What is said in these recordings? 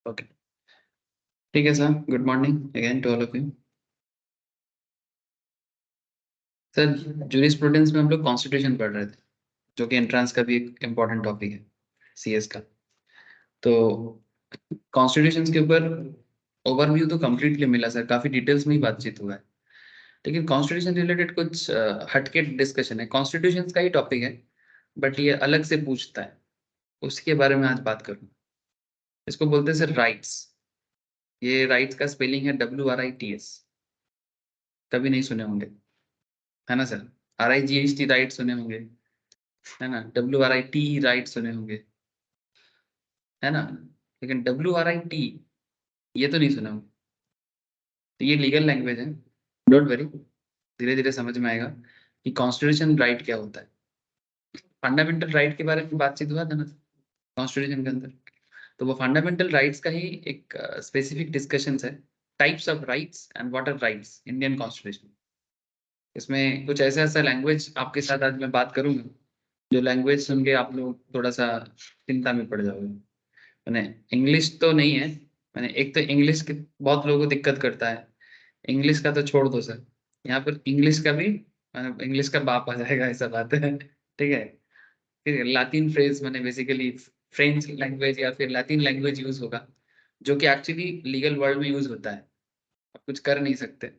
Okay, ठीक है sir. Good morning again to all of you. Sir, jurisprudence में हम लोग कॉन्स्टिट्यूशन पढ़ रहे थे, जो कि एंट्रेंस का भी एक इम्पॉर्टेंट टॉपिक है, सीएस का। तो कॉन्स्टिट्यूशन के ऊपर ओवरव्यू तो कम्प्लीटली मिला सर, काफी डिटेल्स में ही बातचीत हुआ है। लेकिन कॉन्स्टिट्यूशन रिलेटेड कुछ हटके डिस्कशन है, कॉन्स्टिट्यूशन का ही टॉपिक है, बट ये अलग से पूछता है। उसके बारे में आज बात करूँ। इसको बोलते हैं सर राइट्स। ये राइट्स का स्पेलिंग है WRITS। कभी नहीं सुने होंगे, है ना सर। RIGHT राइट सुने होंगे, है ना। WRIT राइट सुने होंगे, है ना। लेकिन WRIT ये तो नहीं सुना होंगे। तो ये लीगल लैंग्वेज है, डोंट वरी, धीरे धीरे समझ में आएगा कि कॉन्स्टिट्यूशन राइट क्या होता है। फंडामेंटल राइट के बारे में बातचीत हुआ था ना कॉन्स्टिट्यूशन के अंदर। तो वो फंडामेंटल राइट्स का ही एक स्पेसिफिक डिस्कशन है। Types of rights and what are rights Indian constitution. इसमें कुछ ऐसा ऐसा लैंग्वेज आपके साथ आज मैं बात करूंगा, जो लैंग्वेज सुन के आप लोग थोड़ा सा चिंता में पड़ जाओगे। मैंने इंग्लिश तो नहीं है, मैंने एक तो इंग्लिश के बहुत लोगों को दिक्कत करता है। इंग्लिश का तो छोड़ दो सर, यहाँ पर इंग्लिश का भी इंग्लिश का बाप आ जाएगा, ऐसा बात है। ठीक है। फिर लातिन फ्रेज मैंने बेसिकली फ्रेंच लैंग्वेज या फिर लैटिन लैंग्वेज यूज होगा, जो कि एक्चुअली लीगल वर्ल्ड में यूज होता है। आप कुछ कर नहीं सकते।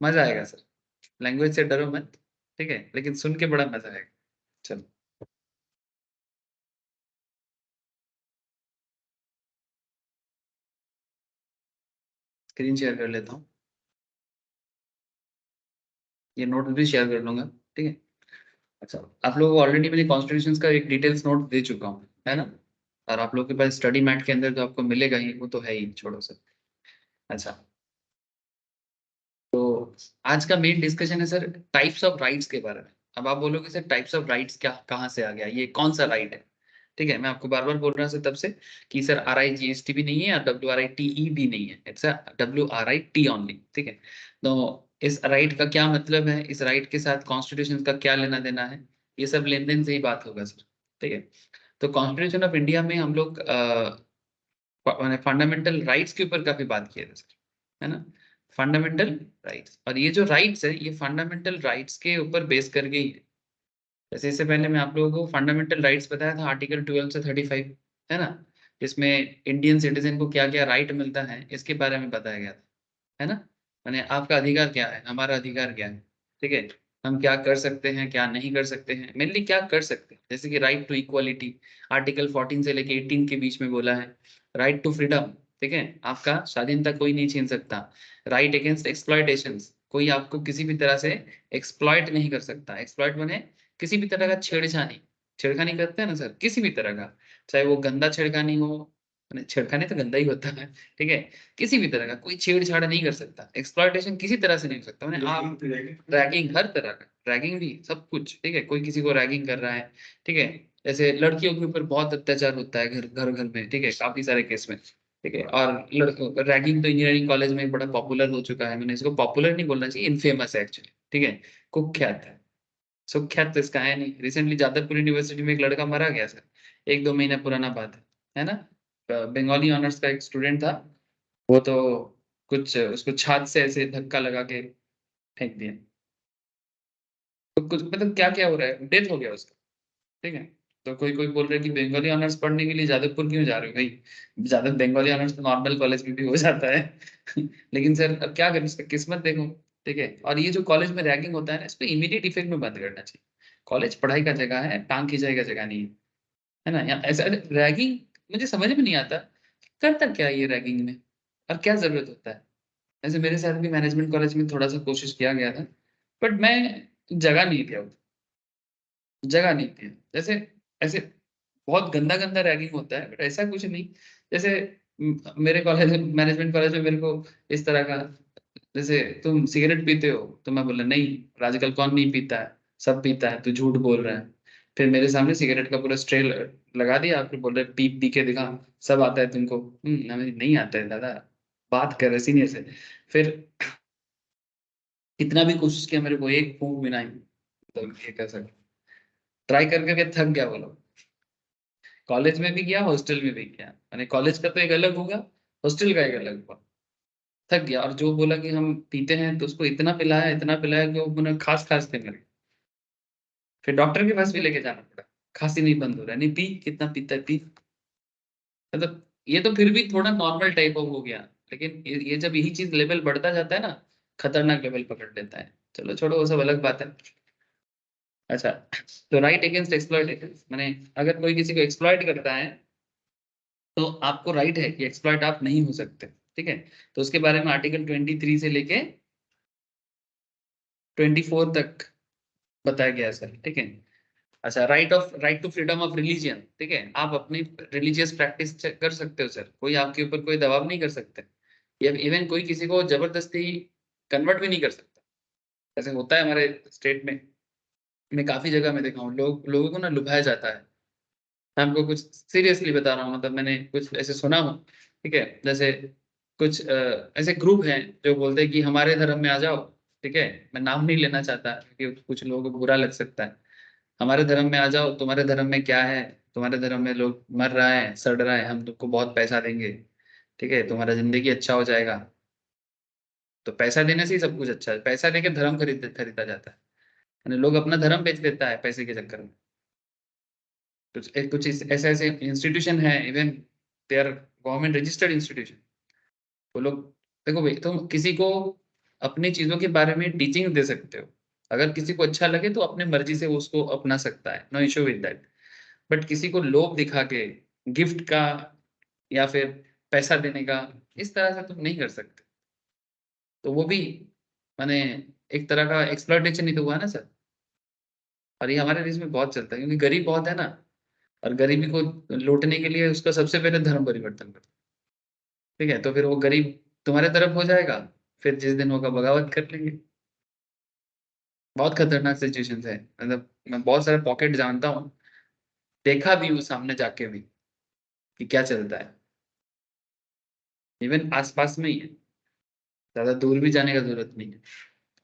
मजा आएगा सर, लैंग्वेज से डरो मत, ठीक है, लेकिन सुन के बड़ा मजा आएगा। चलो, स्क्रीन शेयर कर लेता हूँ, ये नोट भी शेयर कर लूंगा, ठीक है। अच्छा, आप लोगों को ऑलरेडी मैंने कॉन्स्टिट्यूशन का एक डिटेल्स नोट दे चुका हूँ, है ना। और आप लोगों के पास स्टडी मैट के अंदर जो आपको मिलेगा ही, वो तो है ही, छोड़ो सर। अच्छा, तो आज का मेन डिस्कशन है सर टाइप्स ऑफ राइट्स के बारे में। अब आप बोलोगे सर टाइप्स ऑफ राइट्स क्या, कहाँ से आ गया, ये कौन सा राइट है। ठीक है, मैं आपको बार बार बोल रहा हूँ सर तब से कि सर RIGST भी नहीं है और WRITE भी नहीं है, इट्स WRIT ओनली, ठीक है। तो इस राइट का क्या मतलब है, इस राइट के साथ कॉन्स्टिट्यूशन का क्या लेना देना है, ये सब लेन देन से ही बात होगा सर, ठीक है। तो कॉन्स्टिट्यूशन ऑफ इंडिया में हम लोग फंडामेंटल राइट्स के ऊपर काफी बात किए थे सर, है ना। फंडामेंटल राइट्स, और ये जो राइट्स है ये फंडामेंटल राइट्स के ऊपर बेस करके ही है। जैसे इससे पहले मैं आप लोगों को फंडामेंटल राइट्स बताया था, आर्टिकल 12 से 35, है ना। जिसमें इंडियन सिटीजन को क्या क्या राइट मिलता है इसके बारे में बताया गया था, है ना। माने आपका अधिकार क्या है, हमारा अधिकार क्या है, ठीक है। हम क्या कर सकते हैं, क्या नहीं कर सकते हैं, मेनली क्या कर सकते हैं, जैसे कि राइट टू इक्वालिटी, आर्टिकल 14 से लेके 18 के बीच में बोला है। राइट टू फ्रीडम, ठीक है, आपका स्वाधीनता कोई नहीं छीन सकता। राइट अगेंस्ट एक्सप्लॉयटेशन, कोई आपको किसी भी तरह से एक्सप्लॉयट नहीं कर सकता। एक्सप्लॉयट माने किसी भी तरह का छेड़छानी, छेड़खानी करते हैं ना सर, किसी भी तरह का, चाहे वो गंदा छेड़खानी हो, माने छेड़खानी तो गंदा ही होता है, ठीक है। किसी भी तरह का कोई छेड़छाड़ नहीं कर सकता, एक्सप्लॉयटेशन किसी तरह से नहीं हो सकता, मैंने आप रैगिंग, हर तरह का रैगिंग भी, सब कुछ, ठीक है। कोई किसी को रैगिंग कर रहा है, ठीक है। जैसे लड़कियों के ऊपर बहुत अत्याचार होता है घर घर घर में, ठीक है, काफी सारे केस में, ठीक है। और लड़कों रैगिंग तो इंजीनियरिंग कॉलेज में बड़ा पॉपुलर हो चुका है, मैंने इसको पॉपुलर नहीं बोलना चाहिए, इनफेमस है एक्चुअली, ठीक है। कुख्यात है, सुख्यात तो इसका है नहीं। रिसेंटली जादवपुर यूनिवर्सिटी में एक लड़का मरा गया सर, एक दो महीना पुराना बात है ना। बंगाली ऑनर्स का एक स्टूडेंट था, वो तो कुछ उसको छात से ऐसे धक्का लगा के फेंक दिया। तो कुछ मतलब क्या क्या हो रहा है, डेथ हो गया उसका, ठीक है। तो कोई कोई बोल रहा है कि बंगाली ऑनर्स पढ़ने के लिए जादवपुर क्यों जा रहे हो भाई, ज्यादा बंगाली ऑनर्स तो नॉर्मल कॉलेज में भी हो जाता है। लेकिन सर अब क्या करें, इसका किस्मत देखो, ठीक है। और ये जो कॉलेज में रैगिंग होता है ना, इस पे इमीडिएट इफेक्ट में बंद करना चाहिए। कॉलेज पढ़ाई का जगह है, टांग खिंचाई का जगह नहीं है, है ना। यहाँ ऐसा रैगिंग मुझे समझ में नहीं आता, करता क्या है ये रैगिंग में, और क्या जरूरत होता है। ऐसे मेरे साथ भी मैनेजमेंट कॉलेज में थोड़ा सा कोशिश किया गया था, बट मैं जगह नहीं दिया, जगह नहीं थी। जैसे ऐसे बहुत गंदा गंदा रैगिंग होता है, बट ऐसा कुछ नहीं। जैसे मेरे कॉलेज मैनेजमेंट कॉलेज में मेरे को इस तरह का, जैसे तुम सिगरेट पीते हो, तो मैं बोला नहीं, आजकल कौन नहीं पीता है, सब पीता है, तू झूठ बोल रहा है। फिर मेरे सामने सिगरेट का पूरा स्ट्रे लगा दिया, फिर बोल रहे पी पी के दिखा, सब आता है तुमको। हमें नहीं आता है दादा, बात कर रहे सीनियर से। फिर कितना भी कोशिश किया, मेरे को एक फूंक भी नहीं, तो ये कह सकते, ट्राई कर करके थक गया बोलो। कॉलेज में भी किया, हॉस्टल में भी किया, मैंने कॉलेज का तो एक अलग होगा, हॉस्टल का एक अलग हुआ, थक गया, और जो बोला कि हम पीते हैं तो उसको इतना पिलाया कि वो मैंने खास के मरे। फिर डॉक्टर के पास भी लेके जाना पड़ा, खांसी नहीं बंद हो रहा है, नहीं पी, कितना पीता है पी। मतलब ये तो फिर भी थोड़ा नॉर्मल टाइप ऑफ हो गया, लेकिन ये जब यही चीज लेवल बढ़ता जाता है ना, खतरनाक लेवल पकड़ लेता है। चलो छोड़ो, वो सब अलग बात है। अच्छा, तो राइट अगेंस्ट एक्सप्लॉइटेशन, माने अगर कोई किसी को एक्सप्लॉइट करता है तो आपको राइट है कि एक्सप्लॉइट आप नहीं हो सकते, ठीक है। तो उसके बारे में आर्टिकल 23 से लेके 24 तक बताया गया है सर, ठीक है। अच्छा, right to freedom of religion, ठीक है, आप अपनी रिलीजियस प्रैक्टिस कर सकते हो सर, कोई आपके ऊपर कोई दबाव नहीं कर सकते। इवन कोई किसी को जबरदस्ती कन्वर्ट भी नहीं कर सकता। ऐसे होता है हमारे स्टेट में, मैं काफी जगह में देखा हूँ, लोगों को ना लुभाया जाता है। मैं आपको कुछ सीरियसली बता रहा हूँ, मतलब मैंने कुछ ऐसे सुना हूँ, ठीक है। जैसे कुछ ऐसे ग्रुप हैं जो बोलते हैं कि हमारे धर्म में आ जाओ, ठीक है। मैं नाम नहीं लेना चाहता क्योंकि कुछ लोगों को बुरा लग सकता है। हमारे धर्म में आ जाओ, तुम्हारे धर्म में क्या है, तुम्हारे धर्म में लोग मर रहा है, सड़ रहा है, हम तुमको बहुत पैसा देंगे, ठीक है, तुम्हारा जिंदगी अच्छा हो जाएगा। तो पैसा देने से ही सब कुछ अच्छा है, पैसा देके धर्म खरीदा जाता है, यानी लोग अपना धर्म बेच देता है पैसे के चक्कर में। कुछ ऐसे ऐसे इंस्टीट्यूशन है, even they are government registered institution. वो लोग, देखो भाई, तुम किसी को अपनी चीजों के बारे में टीचिंग दे सकते हो, अगर किसी को अच्छा लगे तो अपने मर्जी से वो उसको अपना सकता है, no issue with that. But किसी को लोभ दिखा के, गिफ्ट का या फिर पैसा देने का, इस तरह से तुम नहीं कर सकते। तो वो भी माने एक तरह का एक्सप्लॉइटेशन ही तो हुआ ना सर। और ये हमारे देश में बहुत चलता है क्योंकि गरीब बहुत है ना, और गरीबी को लूटने के लिए उसका सबसे पहले धर्म परिवर्तन करते हैं, ठीक है। तो फिर वो गरीब तुम्हारे तरफ हो जाएगा, फिर जिस दिन होगा बगावत कर लेंगे। बहुत खतरनाक सिचुएशन है, मतलब मैं बहुत सारे पॉकेट जानता हूँ, देखा भी हूँ सामने जाके भी कि क्या चलता है। इवन आसपास में ही है, ज्यादा दूर भी जाने का जरूरत नहीं है,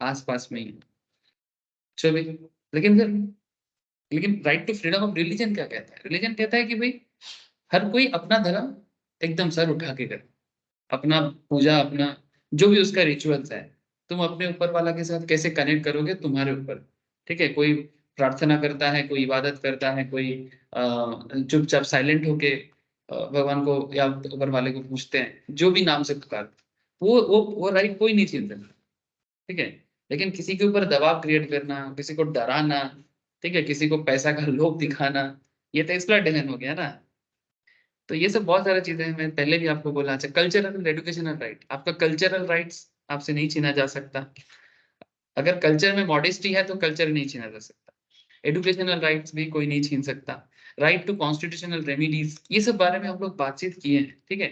आसपास में ही है। चलो, लेकिन फिर, लेकिन right to freedom of religion क्या कहता है? रिलीजन कहता है कि भाई हर कोई अपना धर्म एकदम सर उठा के करे, अपना पूजा, अपना जो भी उसका रिचुअल्स है, तुम अपने ऊपर वाला के साथ कैसे कनेक्ट करोगे तुम्हारे ऊपर, ठीक है। कोई प्रार्थना करता है, कोई इबादत करता है, कोई चुपचाप साइलेंट होके भगवान को या ऊपर वाले को पूछते हैं, जो भी नाम से पुकार, वो राइट कोई नहीं छीन सकता, ठीक है। लेकिन किसी के ऊपर दबाव क्रिएट करना, किसी को डराना, ठीक है, किसी को पैसा का लोभ दिखाना, ये तो एक्सप्लॉइटेशन हो गया ना। तो ये सब बहुत सारी चीजें हैं, मैं पहले भी आपको बोला। अच्छा, कल्चरल एंड एजुकेशनल राइट, आपका कल्चरल राइट्स आपसे नहीं छीना जा सकता। अगर कल्चर में मॉडेस्टी है तो कल्चर नहीं छीना जा सकता। एजुकेशनल राइट्स भी कोई नहीं छीन सकता। राइट टू कॉन्स्टिट्यूशनल रेमिडीज, ये सब बारे में हम लोग बातचीत किए हैं, ठीक है।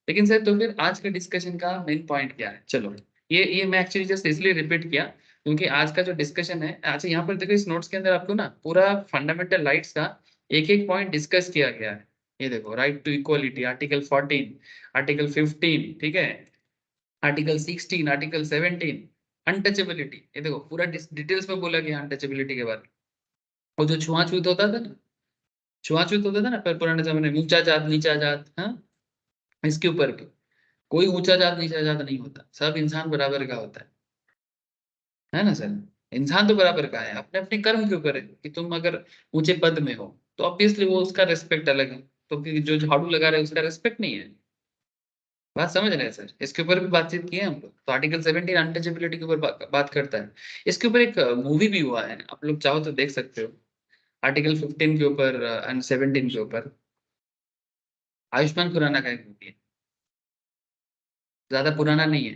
लेकिन सर, तो फिर आज के डिस्कशन का मेन पॉइंट क्या है? चलो, ये मैं एक्चुअली जस्ट इसलिए रिपीट किया क्योंकि आज का जो डिस्कशन है, अच्छा यहाँ पर देखो, इस नोट्स के अंदर आपको ना पूरा फंडामेंटल राइट्स का एक एक पॉइंट डिस्कस किया गया है। ये देखो, right to equality article 14, article 15, ठीक है, आर्टिकल 16, आर्टिकल 17, अनटचेबिलिटी, ये देखो पूरा डिटेल्स में बोला गया अनटचेबिलिटी के बारे में। और जो छुआछूत होता था ना, छुआछूत होता था ना पर पुराने जमाने में, ऊंचा जात नीचा जात, हाँ, इसके ऊपर भी कोई ऊंचा जात नीचा जात नहीं होता, सब इंसान बराबर का होता है ना सर। इंसान तो बराबर का है, अपने अपने कर्म के ऊपर है कि तुम अगर ऊंचे पद में हो तो ऑब्वियसली वो उसका रेस्पेक्ट अलग है, तो कि जो झाड़ू लगा रहे हैं उसका रेस्पेक्ट नहीं है। बात समझ रहे हैं सर? इसके ऊपर भी बातचीत की है हम लोग। तो आर्टिकल 17 अनटचेबिलिटी के ऊपर बात करता है। इसके ऊपर एक मूवी भी हुआ है, आप लोग चाहो तो देख सकते हो, आर्टिकल 15 के ऊपर एंड 17 के ऊपर। आयुष्मान खुराना का एक मूवी है, ज्यादा पुराना नहीं है,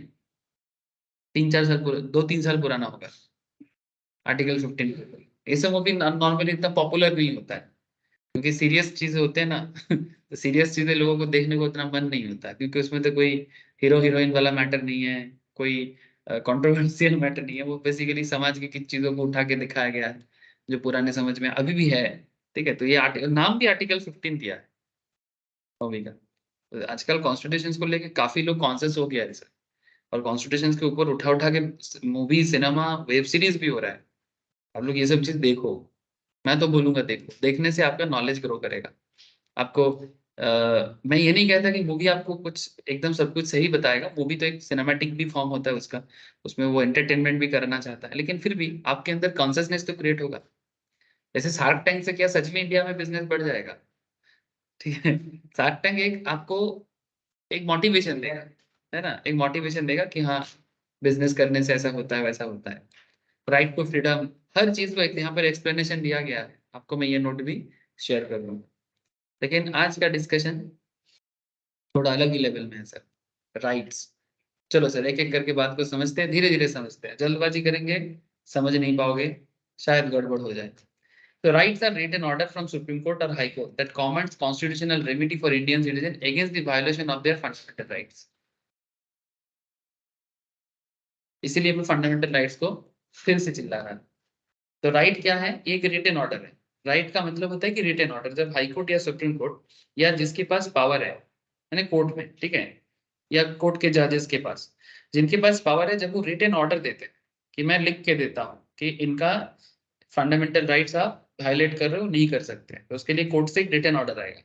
3-4 साल 2-3 साल पुराना होगा। आर्टिकल 15 के ऊपर ये सब मूवी नॉर्मली इतना पॉपुलर नहीं होता है क्योंकि सीरियस चीजें होते हैं ना तो सीरियस चीजें लोगों को देखने को उतना मन नहीं होता क्योंकि उसमें तो कोई हीरो हीरोइन वाला मैटर नहीं है, कोई कंट्रोवर्शियल मैटर नहीं है, वो बेसिकली समाज की किन चीजों को उठा के दिखाया गया है जो पुराने समझ में अभी भी है, ठीक है। तो ये आर्टिकल, नाम भी आर्टिकल 15 दिया है मूवी का। तो आजकल कॉन्स्टिट्यूशन को लेके काफी लोग कॉन्शियस हो गया है सर, और कॉन्स्टिट्यूशन के ऊपर उठा उठा के मूवी, सिनेमा, वेब सीरीज भी हो रहा है। आप लोग ये सब चीज देखो, मैं तो बोलूंगा देखो, देखने से आपका नॉलेज ग्रो करेगा, आपको मैं ये नहीं कहता कि मूवी आपको कुछ एकदम सब कुछ सही बताएगा, मूवी तो एक सिनेमैटिक भी फॉर्म होता है उसका, उसमें वो एंटरटेनमेंट भी करना चाहता है, लेकिन फिर भी आपके अंदर कॉन्सियसनेस तो क्रिएट होगा। जैसे शार्क टैंक से क्या सच में इंडिया में बिजनेस बढ़ जाएगा? ठीक है, शार्क टैंक एक आपको एक मोटिवेशन देगा, है ना, एक मोटिवेशन देगा कि हाँ बिजनेस करने से ऐसा होता है वैसा होता है। राइट टू फ्रीडम, हर चीज को एक यहाँ पर एक्सप्लेनेशन दिया गया है, आपको मैं ये नोट भी शेयर कर दूंगा। लेकिन आज का डिस्कशन थोड़ा अलग ही लेवल में है सर, राइट्स। चलो सर एक एक करके बात को समझते हैं, धीरे धीरे समझते हैं, जल्दबाजी करेंगे समझ नहीं पाओगे, शायद गड़बड़ हो जाए। So rights are written order from Supreme Court or High Court that commands constitutional remedy for Indian citizens against the violation of their fundamental rights. इसीलिए मैं फंडामेंटल राइट्स को फिर से चिल्ला रहा हूँ। तो राइट क्या है? एक रिटन ऑर्डर है। राइट का मतलब होता है कि रिटन ऑर्डर जब हाई कोर्ट या सुप्रीम कोर्ट या जिसके पास पावर है, यानी कोर्ट में, ठीक है, या कोर्ट के जजेस के पास, जिनके पास पावर है, जब वो रिटन ऑर्डर देते हैं कि मैं लिख के देता हूँ कि इनका फंडामेंटल राइट्स आप वायलेट कर रहे हो, नहीं कर सकते, तो उसके लिए कोर्ट से एक रिटन ऑर्डर आएगा,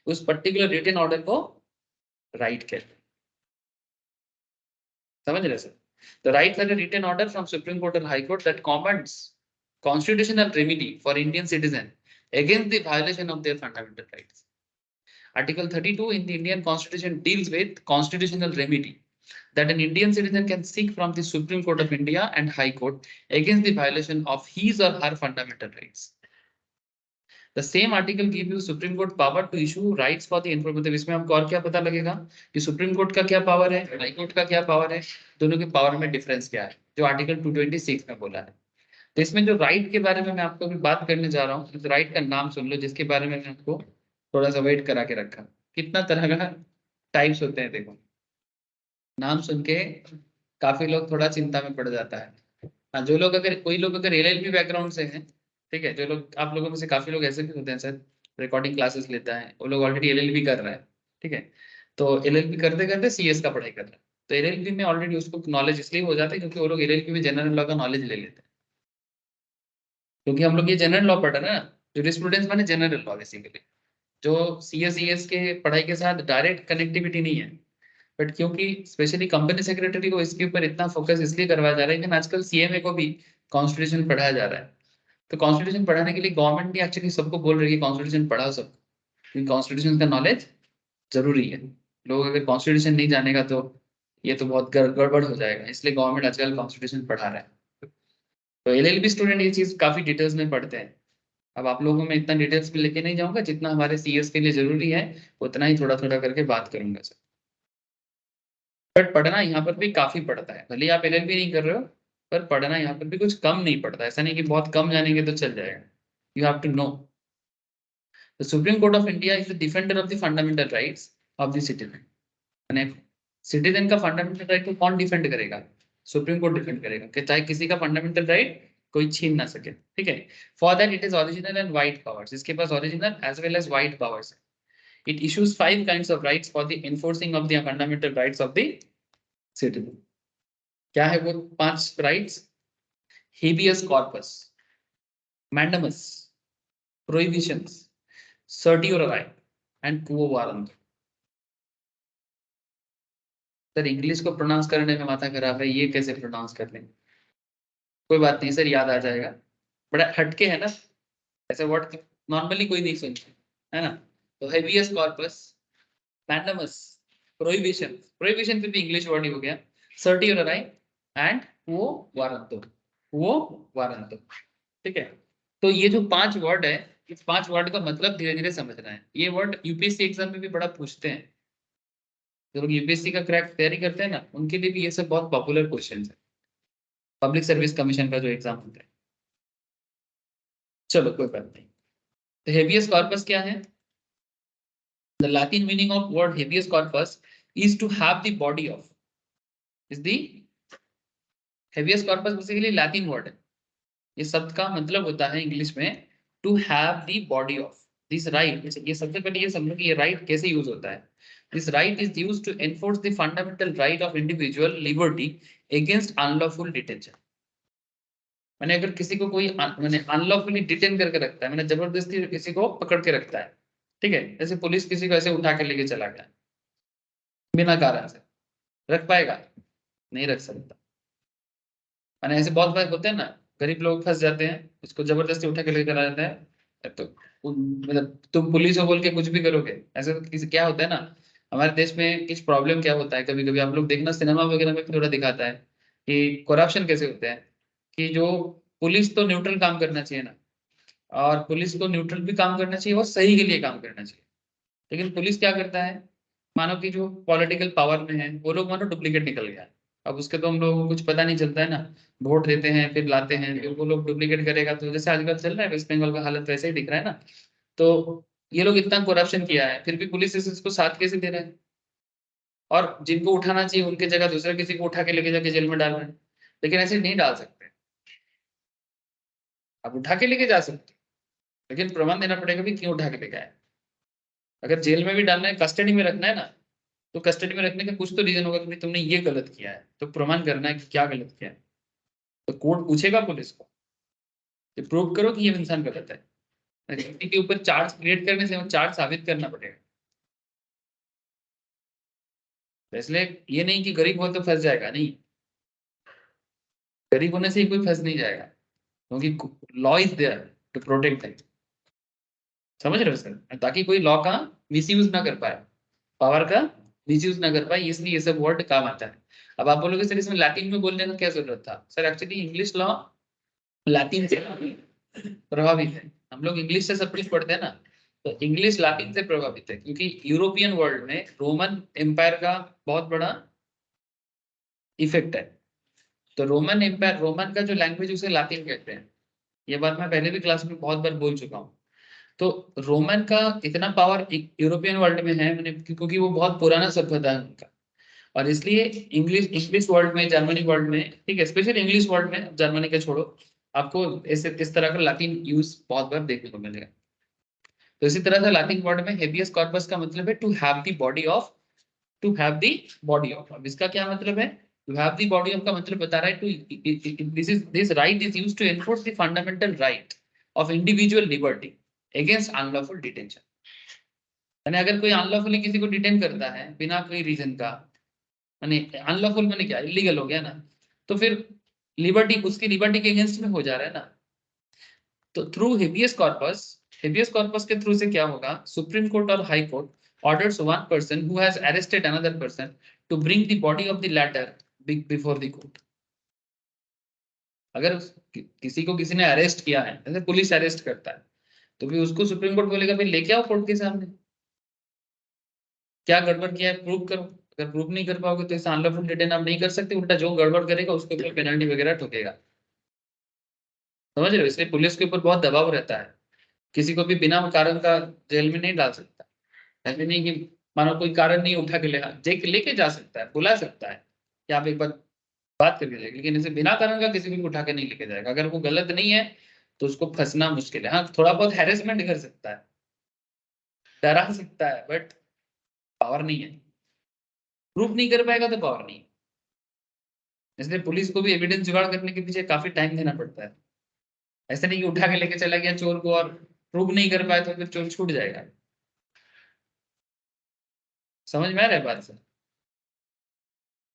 उस पर्टिकुलर रिटन ऑर्डर को राइट कहते हैं। समझ रहे sir? The rights are a written order from Supreme Court or High Court that commands constitutional remedy for Indian citizen against the violation of their fundamental rights. Article 32 in the Indian Constitution deals with constitutional remedy that an Indian citizen can seek from the Supreme Court of India and High Court against the violation of his or her fundamental rights. The same article give you Supreme Court power to issue rights for the information. इसमें हमको और क्या पता लगेगा कि supreme court का क्या power है, हाई कोर्ट का क्या पावर है, दोनों के पावर में डिफरेंस क्या है, जो आर्टिकल 226 में बोला है। तो इसमें जो राइट के बारे में मैं आपको अभी बात करने जा रहा हूँ, राइट का नाम सुन लो, जिसके बारे में मैं आपको थोड़ा सा वेट करा के रखा। कितना तरह का टाइप्स होते हैं देखो, नाम सुन के काफी लोग थोड़ा चिंता में पड़ जाता है। हाँ, जो लोग अगर कोई लोग अगर एलएलबी बैकग्राउंड से हैं, ठीक है, जो लोग आप लोगों में से काफी लोग ऐसे भी होते हैं सर, रिकॉर्डिंग क्लासेस लेता है, वो लोग ऑलरेडी एलएलबी कर रहा है, ठीक है, तो एलएलबी करते करते सीएस का पढ़ाई कर रहा है, तो एलएलबी में ऑलरेडी उसको नॉलेज इसलिए हो जाता है क्योंकि वो लोग एलएलबी में जनरल लॉ का नॉलेज ले लेते हैं। क्योंकि हम लोग ये जनरल लॉ पढ़ रहे हैं ना, जूरिस्प्रूडेंस माने जनरल लॉ बेसिकली, जो सीएस के पढ़ाई के साथ डायरेक्ट कनेक्टिविटी नहीं है। बट क्योंकि स्पेशली कंपनी सेक्रेटरी को इसके ऊपर इतना फोकस इसलिए करवाया जा रहा है कि आजकल सीएमए को भी कॉन्स्टिट्यूशन पढ़ाया जा रहा है, तो कॉन्स्टिट्यूशन पढ़ाने के लिए गवर्नमेंट भी एक्चुअली सबको बोल रही है कि कॉन्स्टिट्यूशन पढ़ाओ सब, क्योंकि कॉन्स्टिट्यूशन का नॉलेज जरूरी है। लोग अगर कॉन्स्टिट्यूशन नहीं जानेगा तो ये तो बहुत गड़बड़ हो जाएगा, इसलिए गवर्नमेंट आजकल कॉन्स्टिट्यूशन पढ़ा रहा है। तो एलएलबी स्टूडेंट ये चीज काफी डिटेल्स में पढ़ते हैं। अब आप लोगों में इतना डिटेल्स में लेके नहीं जाऊंगा, जितना हमारे सीएस के लिए जरूरी है उतना ही थोड़ा थोड़ा करके बात करूंगा सर। बट पढ़ना यहाँ पर भी काफी पड़ता है, भले आप एलएलबी नहीं कर रहे हो, पर पढ़ना यहाँ पर भी कुछ कम नहीं पड़ता, ऐसा नहीं कि बहुत कम जानेंगे तो चल जाएगा। You have to know the supreme court of India is the defender of the fundamental rights of the citizen. यानी सिटीजन का फंडामेंटल राइट को कौन डिफेंड करेगा? सुप्रीम कोर्ट डिफेंड करेगा, कि चाहे किसी का फंडामेंटल राइट कोई छीन ना सके, ठीक है। For that it is original and wide powers, इसके पास original as well as wide powers है। It issues 5 kinds of rights for the enforcing of the fundamental rights of the citizen. क्या है वो 5 writs? Habeas corpus, mandamus, prohibitions, certiorari and quo warranto. Sir English को pronounce करने में माथा खराब है, ये कैसे प्रोनाउंस कर लें? कोई बात नहीं सर, याद आ जाएगा, बड़ा हटके है ना, ऐसे वर्ड नॉर्मली कोई नहीं सुनता, है ना। तो habeas corpus, mandamus, prohibition, prohibition फिर भी इंग्लिश वर्ड ही हो गया, सर्टियोराई एंड वो वारंतो, वो वारंतो, ठीक है। तो ये जो 5 वर्ड है, इस 5 वर्ड का मतलब धीरे धीरे समझना है। ये वर्ड यूपीएससी एग्जाम में भी बड़ा पूछते हैं, जो लोग यूपीएससी का क्रैक तैयारी करते हैं ना, उनके लिए भी ये सब बहुत पॉपुलर क्वेश्चन है, पब्लिक सर्विस कमीशन का जो एग्जाम होता है। चलो कोई बात नहीं। तो हेबियस कॉर्पस क्या है? The Latin meaning of word habeas corpus is to have the body of, is the habeas corpus basically Latin word है। ये शब्द का मतलब होता है इंग्लिश में to have the body of this right. ये सबसे पहले ये समझो कि ये राइट कैसे यूज होता है। This right is used to enforce the fundamental right of individual liberty against unlawful detention. मैंने अगर किसी को कोई मैंने अनलॉफुली डिटेन करके रखता है, मैंने जबरदस्ती किसी को पकड़ के रखता है, ठीक है, जैसे पुलिस किसी को ऐसे उठा के लेके चला गया बिना कारण से, रख पाएगा? नहीं रख सकता। और ऐसे बहुत बार होते हैं ना, गरीब लोग फंस जाते हैं, उसको जबरदस्ती उठा के लेकर आ जाता है, तो मतलब तुम पुलिस हो बोल के कुछ भी करोगे ऐसे तो किसी, क्या होता है ना, हमारे देश में कुछ प्रॉब्लम क्या होता है, कभी कभी आप लोग देखना सिनेमा वगैरह में भी थोड़ा दिखाता है कि करप्शन कैसे होते हैं, कि जो पुलिस तो न्यूट्रल काम करना चाहिए ना, और पुलिस को न्यूट्रल भी काम करना चाहिए और सही के लिए काम करना चाहिए, लेकिन पुलिस क्या करता है, मानो कि जो पॉलिटिकल पावर में है वो लोग मानो डुप्लीकेट निकल गया, अब उसके तो हम लोगों को कुछ पता नहीं चलता है ना, वोट देते हैं फिर लाते हैं, फिर वो लोग डुप्लीकेट करेगा, तो जैसे आजकल चल रहा है वेस्ट बंगाल का हालत वैसे ही दिख रहा है ना। तो ये लोग इतना करप्शन किया है, फिर भी पुलिस इसको साथ कैसे दे रहे हैं, और जिनको उठाना चाहिए उनके जगह दूसरा किसी को उठा के लेके जाके जेल में डाल रहे हैं, लेकिन ऐसे नहीं डाल सकते। अब उठा के लेके जा सकते, लेकिन प्रमाण देना पड़ेगा भी क्यों उठा के लेके आए। अगर जेल में भी डालना है, कस्टडी में रखना है ना, तो कस्टडी में रखने का कुछ तो रीजन होगा कि भाई तुमने ये गलत किया है, तो प्रमाण करना है कि क्या गलत किया है, तो कोर्ट पूछेगा पुलिस को कि प्रूव करो कि ये इंसान गलत है, व्यक्ति के ऊपर चार्ज क्रिएट करने से वो चार्ज साबित करना पड़ेगा। तो इसलिए ये नहीं कि गरीब हो तो फंस जाएगा, नहीं, गरीब होने से ही कोई फंस नहीं जाएगा, क्योंकि law is there to protect them. समझ रहे हो सर, ताकि कोई लॉ का मिसयूज ना कर पाए, पावर का मिसयूज ना कर पाए, इसलिए ये सब वर्ड काम आता है। अब आप बोलोगे सर इसमें लैटिन में बोलने का क्या जरूरत था, sir actually English law Latin से प्रभावित है, हम लोग इंग्लिश से सब कुछ पढ़ते हैं ना, तो इंग्लिश लैटिन से प्रभावित है, क्योंकि यूरोपियन वर्ल्ड में रोमन एम्पायर का बहुत बड़ा इफेक्ट है। तो रोमन एम्पायर, रोमन का जो लैंग्वेज उसे लैटिन कहते हैं, ये बात मैं पहले भी क्लास में बहुत बार बोल चुका हूँ। तो रोमन का इतना पावर यूरोपियन वर्ल्ड में है, मैंने क्योंकि वो बहुत पुराना सभ्यता है उनका, और इसलिए इंग्लिश इंग्लिश वर्ल्ड में, जर्मनी वर्ल्ड में, ठीक है, स्पेशली इंग्लिश वर्ल्ड में, जर्मनी का छोड़ो, आपको ऐसे इस तरह का लैटिन यूज बहुत बार देखने को मिलेगा। तो इसी तरह से लैटिन वर्ड में हेबियस कॉर्पस का मतलब है to have the body of, to have the body of. अब इसका क्या मतलब है, to have the body of का मतलब बता रहा है to, this right is used to enforce the fundamental right of individual liberty against unlawful detention. यानी अगर कोई अनलॉफुली किसी को डिटेन करता है बिना कोई रीजन का, यानी अनलॉफुल मैंने क्या, इलीगल हो गया ना, तो फिर लिबर्टी, उसकी लिबर्टी के अगेंस्ट में हो जा रहा है ना। तो through habeas corpus, habeas corpus के थ्रू से क्या होगा, सुप्रीम कोर्ट और high court orders one person who has arrested another person to bring the body of the latter before the court. अगर किसी को किसी ने अरेस्ट किया है, जैसे पुलिस अरेस्ट करता है, तो भी उसको सुप्रीम कोर्ट बोलेगा भाई लेके आओ कोर्ट के सामने, क्या गड़बड़ किया है प्रूव करो। अगर प्रूव नहीं कर पाओगे तो इसे अनलॉफुल डिटेन आप नहीं कर सकते, उल्टा जो गड़बड़ करेगा उसके ऊपर पेनल्टी वगैरह ठोकेगा। समझ रहे हो, इसलिए पुलिस के ऊपर बहुत दबाव रहता है, किसी को भी बिना कारण का जेल में नहीं डाल सकता। ऐसे नहीं कि मानो कोई कारण नहीं उठा के लेके जा सकता है, बुला सकता है कि आप एक बार बात करके जाइए, लेकिन इसे बिना कारण का किसी को भी उठा के नहीं लेके जाएगा। अगर वो गलत नहीं है तो उसको फंसना मुश्किल है, हाँ थोड़ा बहुत हैरेसमेंट कर सकता है, डरा सकता है, बट पावर नहीं है, प्रूफ नहीं कर पाएगा तो पावर नहीं है। इसलिए पुलिस को भी एविडेंस जुगाड़ करने के पीछे काफी टाइम देना पड़ता है। ऐसा नहीं कि उठा के लेके चला गया चोर को और प्रूव नहीं कर पाए तो फिर चोर छूट जाएगा। समझ में आ रहा है बात से?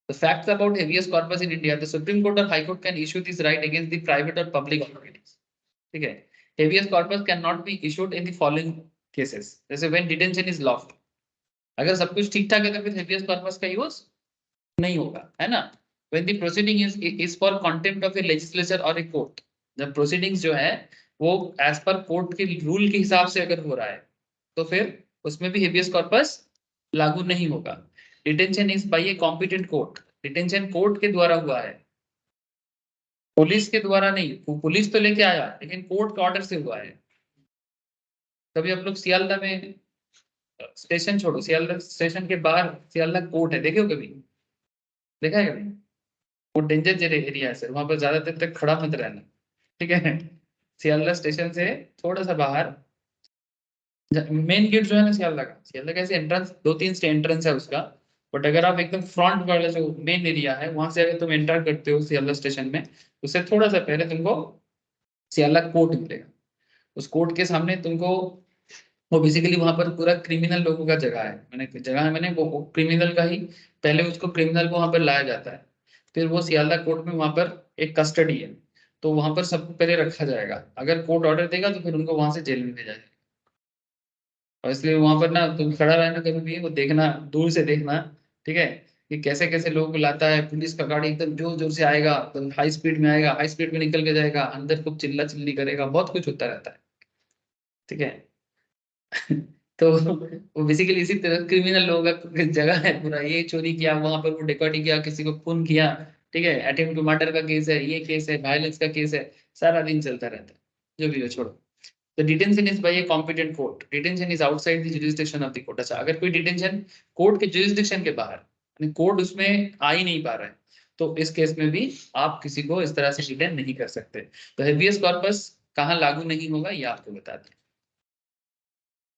The facts about habeas corpus in India, the Supreme Court or High Court can issue this right against the private or public authorities. ठीक है, habeas corpus cannot be issued in the following cases, जैसे when detention is lawful, अगर सब कुछ ठीक ठाक है तो फिर habeas corpus का यूज नहीं होगा, है ना। when the proceeding is for contempt of a legislature or a court, जब proceedings जो है वो as per कोर्ट के रूल के हिसाब से अगर हो रहा है तो फिर उसमें भी habeas corpus लागू नहीं होगा। Detention is by a competent court, detention court के द्वारा हुआ है, पुलिस के द्वारा नहीं, पुलिस तो लेके आया लेकिन कोर्ट के ऑर्डर से हुआ है। कभी आप लोग सियालदह में, स्टेशन छोड़ो, सियालदह स्टेशन के बाहर सियालदह कोर्ट है, देखे हो कभी? देखा है कभी? वो डेंजर एरिया है सर, वहां पर ज्यादा देर तक खड़ा मत रहना, ठीक है। सियालदह स्टेशन से थोड़ा सा बाहर, मेन गेट जो है ना सियालदह का ऐसे एंट्रेंस, दो तीन से एंट्रेंस है उसका, बट अगर आप एकदम फ्रंट वाला जो मेन एरिया है वहां से अगर तुम एंटर करते हो सियालदह स्टेशन में, उससे थोड़ा सा पहले तुमको सियालदह कोर्ट मिलेगा। उस कोर्ट के सामने तुमको वो बेसिकली वहां पर पूरा क्रिमिनल लोगों का जगह है, मैंने वो क्रिमिनल का ही, पहले उसको क्रिमिनल को वहां पर लाया जाता है, फिर वो सियालदा कोर्ट में वहां पर एक कस्टडी है, तो वहां पर सबको पहले रखा जाएगा, अगर कोर्ट ऑर्डर देगा तो फिर उनको वहां से जेल में भेजा जाएगा। और इसलिए वहां पर ना तुम खड़ा रहना कभी भी, वो देखना, दूर से देखना, ठीक है, कि कैसे कैसे लोगों को लाता है, पुलिस का गाड़ी एकदम जोर जोर से आएगा, तो हाई स्पीड में आएगा, हाई स्पीड में निकल के जाएगा, अंदर खूब चिल्ला चिल्ली करेगा, बहुत कुछ होता रहता है, ठीक है। तो वो बेसिकली इसी तरह क्रिमिनल लोगों का जगह है पूरा, ये चोरी किया, वहां पर वो डकैती किया, किसी को खून किया, ठीक है, अटेम्प्ट टू मर्डर का केस है, ये केस है, वायलेंस का केस है, सारा दिन चलता रहता है, जो भी हो छोड़ो। तो detention is by a competent court, detention is outside the jurisdiction of the court. अच्छा, अगर कोई डिटेंशन कोर्ट के जुरिसडिक्शन के बाहर, यानी कोर्ट उसमें आ ही नहीं पा रहा है, तो इस केस में भी आप किसी को इस तरह से डिटेन नहीं कर सकते। तो हेबियस कॉर्पस कहाँ लागू नहीं होगा, ये आपको बता दें।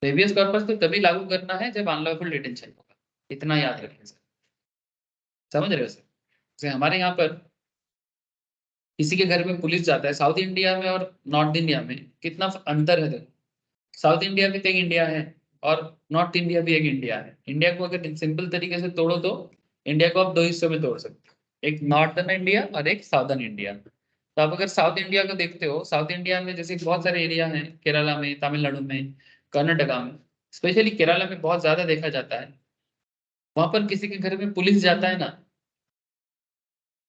हेबियस कॉर्पस तो तभी लागू करना है जब अनलॉफुल डिटेंशन होगा, इतना याद रखें सर, समझ रहे हो सर। जैसे हमारे यहाँ पर किसी के घर में पुलिस जाता है, साउथ इंडिया में और नॉर्थ इंडिया में कितना अंतर है देखो। साउथ इंडिया भी तो एक इंडिया है, और नॉर्थ इंडिया भी एक इंडिया है। इंडिया को अगर सिंपल तरीके से तोड़ो तो इंडिया को आप दो हिस्सों में तोड़ सकते हो, एक नॉर्थर्न इंडिया और एक साउदर्न इंडिया। तो आप अगर साउथ इंडिया को देखते हो, साउथ इंडिया में जैसे बहुत सारे एरिया हैं, केरला में, तमिलनाडु में, कर्नाटका में, स्पेशली केरला में बहुत ज्यादा देखा जाता है। वहां पर किसी के घर में पुलिस जाता है ना,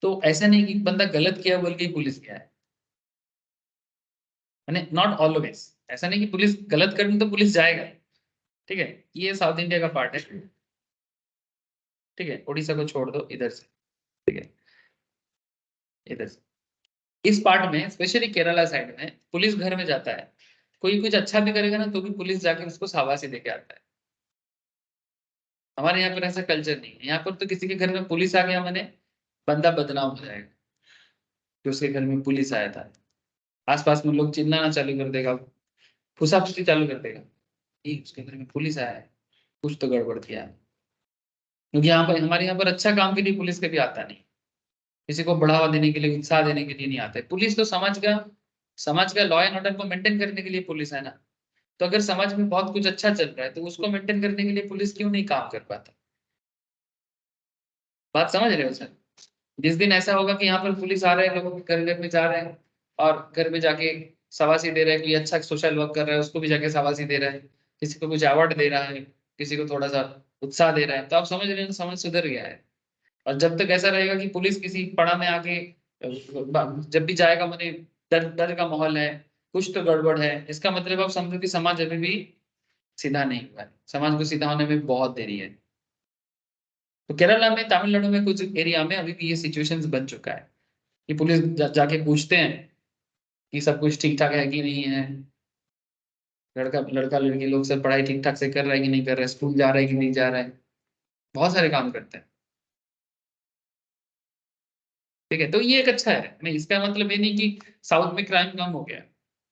तो ऐसा नहीं कि बंदा गलत किया बोल के ही पुलिस गया है, मैंने नॉट ऑलवेज, ऐसा नहीं कि पुलिस गलत करनी तो पुलिस जाएगा, ठीक है। ये साउथ इंडिया का पार्ट है, ठीक है, उड़ीसा को छोड़ दो इधर से, ठीक है, इधर से इस पार्ट में स्पेशली केरला साइड में पुलिस घर में जाता है, कोई कुछ अच्छा भी करेगा ना तो भी पुलिस जाके उसको शाबाशी दे के आता है। हमारे यहाँ पर ऐसा कल्चर नहीं है, यहाँ पर तो किसी के घर में पुलिस आ गया मैंने बंदा बदनाम हो जाएगा कि उसके घर में पुलिस आया था, आसपास में लोग चिल्लाना चालू कर देगा, फुसाफुसी चालू कर देगा, ये उसके घर में पुलिस आया है, कुछ तो गड़बड़ किया है। क्योंकि यहाँ पर, हमारे यहाँ पर अच्छा काम के लिए पुलिस कभी आता नहीं, किसी को बढ़ावा देने के लिए, उत्साह देने के लिए नहीं आता है। पुलिस तो समाज का लॉ एंड ऑर्डर को मेंटेन करने के लिए पुलिस है ना। तो अगर समाज में बहुत कुछ अच्छा चल रहा है तो उसको मेंटेन करने के लिए पुलिस क्यों नहीं काम कर पाता। बात समझ रहे हो सर। जिस दिन ऐसा होगा कि यहाँ पर पुलिस आ रहे हैं, लोगों के घर घर में जा रहे हैं, और घर में जाके शाबाशी दे रहा है कि अच्छा सोशल वर्क कर रहा है, उसको भी जाके शाबाशी दे रहा है, किसी को कुछ अवार्ड दे रहा है, किसी को थोड़ा सा उत्साह दे रहा है, तो आप समझ रहे हो समाज सुधर गया है। और जब तक ऐसा रहेगा कि पुलिस किसी पड़ा में आके जब भी जाएगा, मैंने डर डर का माहौल है, कुछ तो गड़बड़ है, इसका मतलब आप समझो कि समाज अभी भी सीधा नहीं हुआ है, समाज को सीधा होने में बहुत देरी है। तो केरला में, तमिलनाडु में कुछ एरिया में अभी भी ये सिचुएशंस बन चुका है कि पुलिस जाके पूछते हैं कि सब कुछ ठीक ठाक है कि नहीं है, लड़का लड़का लड़की लोग सब पढ़ाई ठीक ठाक से कर रहा है कि नहीं कर रहा है, स्कूल जा रहा है कि नहीं जा रहा है, बहुत सारे काम करते हैं, ठीक है। तो ये एक अच्छा है, नहीं इसका मतलब ये नहीं कि साउथ में क्राइम कम हो गया,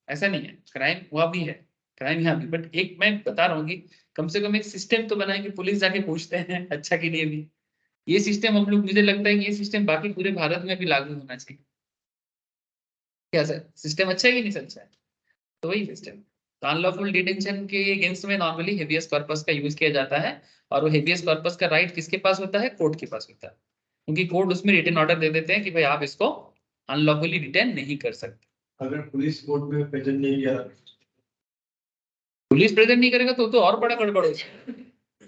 ऐसा नहीं है, क्राइम हुआ भी है, क्राइम यहाँ भी, बट एक मैं बता रहा हूँ कि कम से कम एक सिस्टम तो बनाए कि पुलिस जाके पूछते हैं अच्छा के लिए भी। ये सिस्टम हम लोग, मुझे लगता है कि ये सिस्टम बाकी पूरे भारत में भी लागू होना चाहिए। क्या सर, सिस्टम अच्छा है कि नहीं सर, अच्छा है। तो वही सिस्टम, तो अनलॉफुल डिटेंशन के अगेंस्ट में नॉर्मली हेबियस कॉर्पस का यूज किया जाता है, और वो हेबियस कॉर्पस का राइट किसके पास होता है, कोर्ट के पास होता है, क्योंकि कोर्ट उसमें रिटन ऑर्डर दे देते हैं कि भाई आप इसको अनलॉफुली डिटेन नहीं कर सकते। अगर पुलिस कोर्ट में प्रेजेंट नहीं किया, पुलिस प्रेजेंट नहीं करेगा तो और बड़ा गड़बड़ हो जाएगा,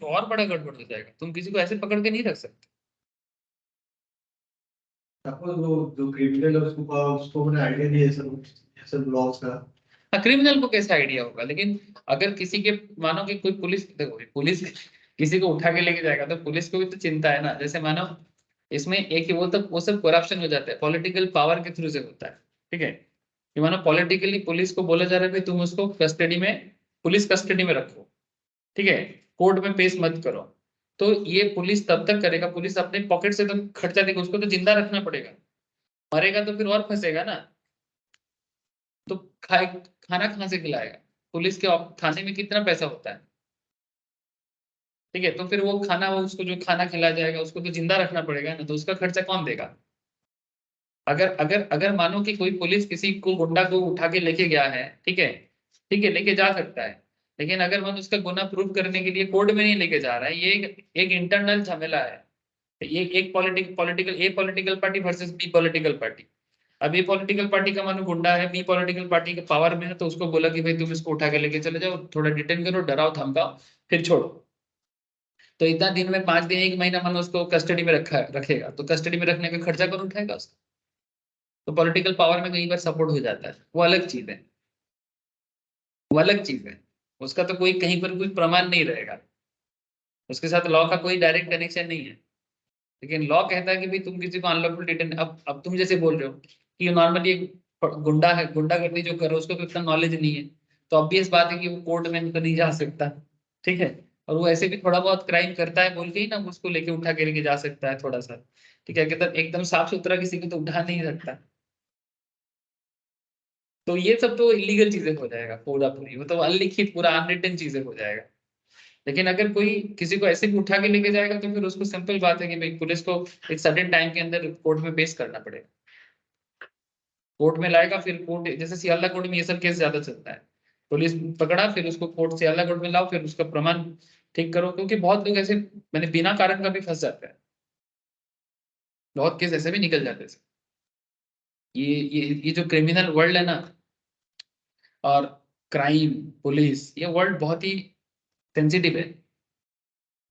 तो और बड़ा गड़बड़ हो जाएगा, तुम किसी को ऐसे पकड़ के नहीं रख सकते। सपोज वो जो क्रिमिनल है उसको मैंने आइडिया नहीं है सर, ये सब लॉस का। हाँ, क्रिमिनल को कैसे आइडिया होगा, लेकिन अगर किसी के, मानो कि कोई पुलिस, देखो पुलिस किसी को उठा के लेके जाएगा तो पुलिस को भी तो चिंता है ना, जैसे मानो इसमें एक ही, वो सब करप्शन हो जाता है, पॉलिटिकल पावर के थ्रू से होता है, ठीक है। कि मानो पॉलिटिकली पुलिस को बोला जा रहा है कि तुम उसको कस्टडी में, पुलिस कस्टडी में रखो, ठीक है, कोर्ट में पेश मत करो। तो ये पुलिस तब तक करेगा, पुलिस अपने पॉकेट से तो खर्चा देगा, उसको तो जिंदा रखना पड़ेगा, मरेगा तो फिर और फंसेगा ना। तो खाए, खाना कहाँ से खिलाएगा, पुलिस के खाने में कितना पैसा होता है, ठीक है। तो फिर वो खाना, वो उसको जो खाना खिलाया जाएगा उसको तो जिंदा रखना पड़ेगा ना, तो उसका खर्चा कौन देगा। अगर अगर अगर मानो कि कोई पुलिस किसी को, गुंडा को उठा के लेके गया है, ठीक है, ठीक है, लेके जा सकता है, लेकिन अगर हम उसका गुना प्रूव करने के लिए कोर्ट में नहीं लेके जा रहा है, ये एक इंटरनल झमेला है। ये एक political party versus B political party. अब ए पॉलिटिकल पार्टी का मानो गुंडा है, बी पॉलिटिकल पार्टी के पावर में है, तो उसको बोला कि भाई तुम इसको उठा के लेके चले जाओ, थोड़ा डिटेन करो, डराओ धमकाओ, फिर छोड़ो। तो इतना दिन में 5 दिन 1 महीना मानो उसको कस्टडी में रखेगा, तो कस्टडी में रखने का खर्चा कौन उठाएगा उसका? तो पॉलिटिकल पावर में कई बार सपोर्ट हो जाता है, वो अलग चीज है, वो अलग चीज है। उसका तो कोई कहीं पर कोई प्रमाण नहीं रहेगा, उसके साथ लॉ का कोई डायरेक्ट कनेक्शन नहीं है। लेकिन लॉ कहता है कि भाई तुम किसी को अनलॉफुल डिटेन, अब तुम जैसे बोल रहे हो कि नॉर्मली एक गुंडा है, गुंडागर्दी जो कर रहा है उसको तो इतना नॉलेज नहीं है, तो ऑब्वियस बात है कि वो कोर्ट में तो नहीं जा सकता, ठीक है। और वो ऐसे भी थोड़ा बहुत क्राइम करता है बोल के ही ना उसको लेके उठा के लेके जा सकता है थोड़ा सा, ठीक है। कहता एकदम साफ सुथरा किसी को तो उठा नहीं सकता। तो ये सब तो इलीगल चीजें हो जाएगा, पूरा पूरी वो तो अनलिखित पूरा अनरिटन चीजें हो जाएगा। लेकिन अगर कोई किसी को ऐसे भी उठा के लेके जाएगा तो फिर उसको सिंपल बात है कि भाई पुलिस को एक सर्टेन टाइम के अंदर कोर्ट में पेश करना पड़ेगा, कोर्ट में लाएगा, फिर कोर्ट जैसे सियालदा कोर्ट में ये सब केस ज्यादा चलता है। पुलिस पकड़ा, फिर उसको कोर्ट सियालदा कोर्ट में लाओ, फिर उसका प्रमाण ठीक करो, क्योंकि बहुत लोग ऐसे मैंने बिना कारण का भी फंस जाते हैं, बहुत केस ऐसे भी निकल जाते हैं। ये जो क्रिमिनल वर्ल्ड है ना, और क्राइम पुलिस, ये वर्ल्ड बहुत ही सेंसिटिव है।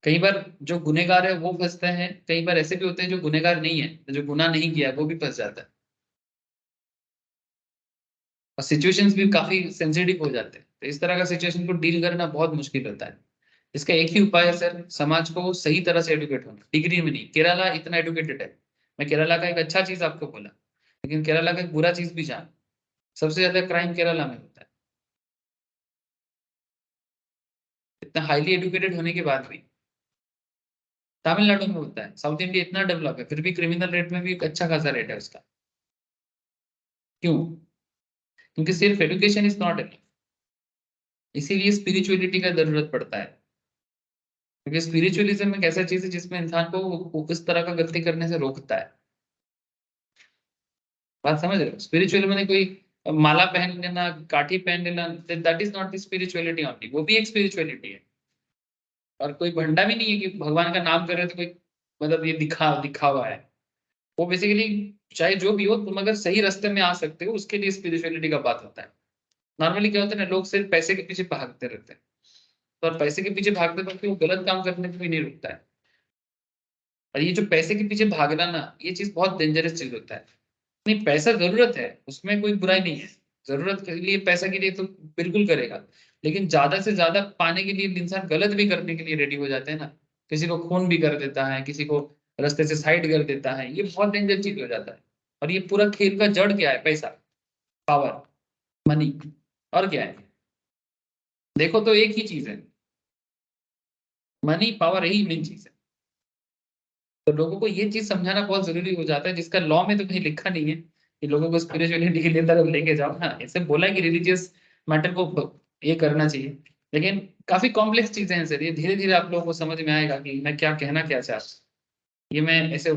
कई बार जो गुनेगार है वो फंसते हैं, कई बार ऐसे भी होते हैं जो गुनेगार नहीं है, जो गुनाह नहीं किया वो भी फंस जाता है, और सिचुएशंस भी काफी सेंसिटिव हो जाते हैं। तो इस तरह का सिचुएशन को डील करना बहुत मुश्किल होता है। इसका एक ही उपाय है सर, समाज को सही तरह से एडुकेट होना, डिग्री में नहीं। केरला इतना एडुकेटेड है, मैं केरला का एक अच्छा चीज आपको बोला, लेकिन केरला का एक बुरा चीज भी जान, सबसे ज्यादा क्राइम केरला में होता है, इतना हाईली एडुकेटेड होने के बाद भी। तमिलनाडु में होता है, साउथ इंडिया इतना डेवलप है, फिर भी क्रिमिनल रेट में भी एक अच्छा खासा रेट है उसका। क्यों? क्योंकि सिर्फ एजुकेशन इज नॉट इनफ, इसीलिए स्पिरिचुअलिटी का जरूरत पड़ता है। क्योंकि स्पिरिचुअलिज्म एक ऐसा चीज है जिसमें इंसान को इस तरह का गलती करने से रोकता है। बात समझ रहे हो? स्पिरिचुअल मैंने कोई माला पहन लेना, काठी पहन लेना, that is not the spirituality only, वो भी एक स्पिरिचुअलिटी है। और कोई भंडा भी नहीं है कि भगवान का नाम करे तो कोई मतलब ये दिखावा है। वो बेसिकली चाहे जो भी हो, तुम अगर सही रास्ते में आ सकते हो उसके लिए स्पिरिचुअलिटी का बात होता है। नॉर्मली क्या होता है ना, लोग सिर्फ पैसे के पीछे भागते रहते हैं, तो और पैसे के पीछे भागते वक्त वो गलत काम करने को भी नहीं रुकता है। और ये जो पैसे के पीछे भागना ना, ये चीज बहुत डेंजरस चीज होता है। नहीं, पैसा जरूरत है, उसमें कोई बुराई नहीं है, जरूरत के लिए पैसा के लिए तो बिल्कुल करेगा। लेकिन ज्यादा से ज्यादा पाने के लिए इंसान गलत भी करने के लिए रेडी हो जाते हैं ना, किसी को खून भी कर देता है, किसी को रास्ते से साइड कर देता है, ये बहुत डेंजर चीज हो जाता है। और ये पूरा खेल का जड़ क्या है? पैसा, पावर, मनी। और क्या है? देखो तो एक ही चीज है, मनी पावर, यही मेन चीज है। तो लोगों को ये चीज समझाना बहुत जरूरी हो जाता है, जिसका लॉ में तो कहीं लिखा नहीं है कि लोगों को स्पिरिचुअलिटी के लिए तरफ लेके जाओ। हाँ, ऐसे बोला है कि रिलीजियस मैटर को ये करना चाहिए, लेकिन काफी कॉम्प्लेक्स चीजें हैं सर, ये धीरे धीरे आप लोगों को समझ में आएगा कि मैं क्या कहना क्या चाहता हूँ। ये मैं ऐसे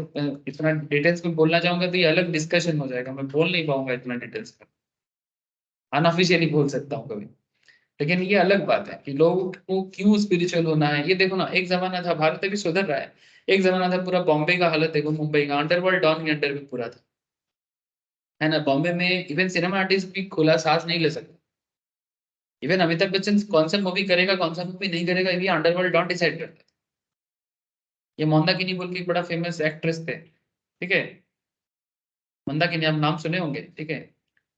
इतना डिटेल्स में बोलना चाहूंगा तो ये अलग डिस्कशन हो जाएगा, मैं बोल नहीं पाऊंगा इतना डिटेल्स में, अनऑफिशियली बोल सकता हूँ कभी। लेकिन ये अलग बात है कि लोगों को क्यों स्पिरिचुअल होना है। ये देखो ना, एक जमाना था, भारत अभी सुधर रहा है, एक जमाना था पूरा बॉम्बे का हालत देखो, मुंबई का अंडरवर्ल्ड डॉन के अंडर में पूरा था, है ना। बॉम्बे में इवन सिनेमा आर्टिस्ट भी खुला सांस नहीं ले सकते। इवन अमिताभ बच्चन कौन सा मूवी करेगा कौन सा मूवी नहीं करेगा, ये अंडरवर्ल्ड डॉन डिसाइड करता है। ये मंदाकिनी बोल के बड़ा फेमस एक्ट्रेस थे, ठीक है, मंदाकिनी, आप नाम सुने होंगे, ठीक है,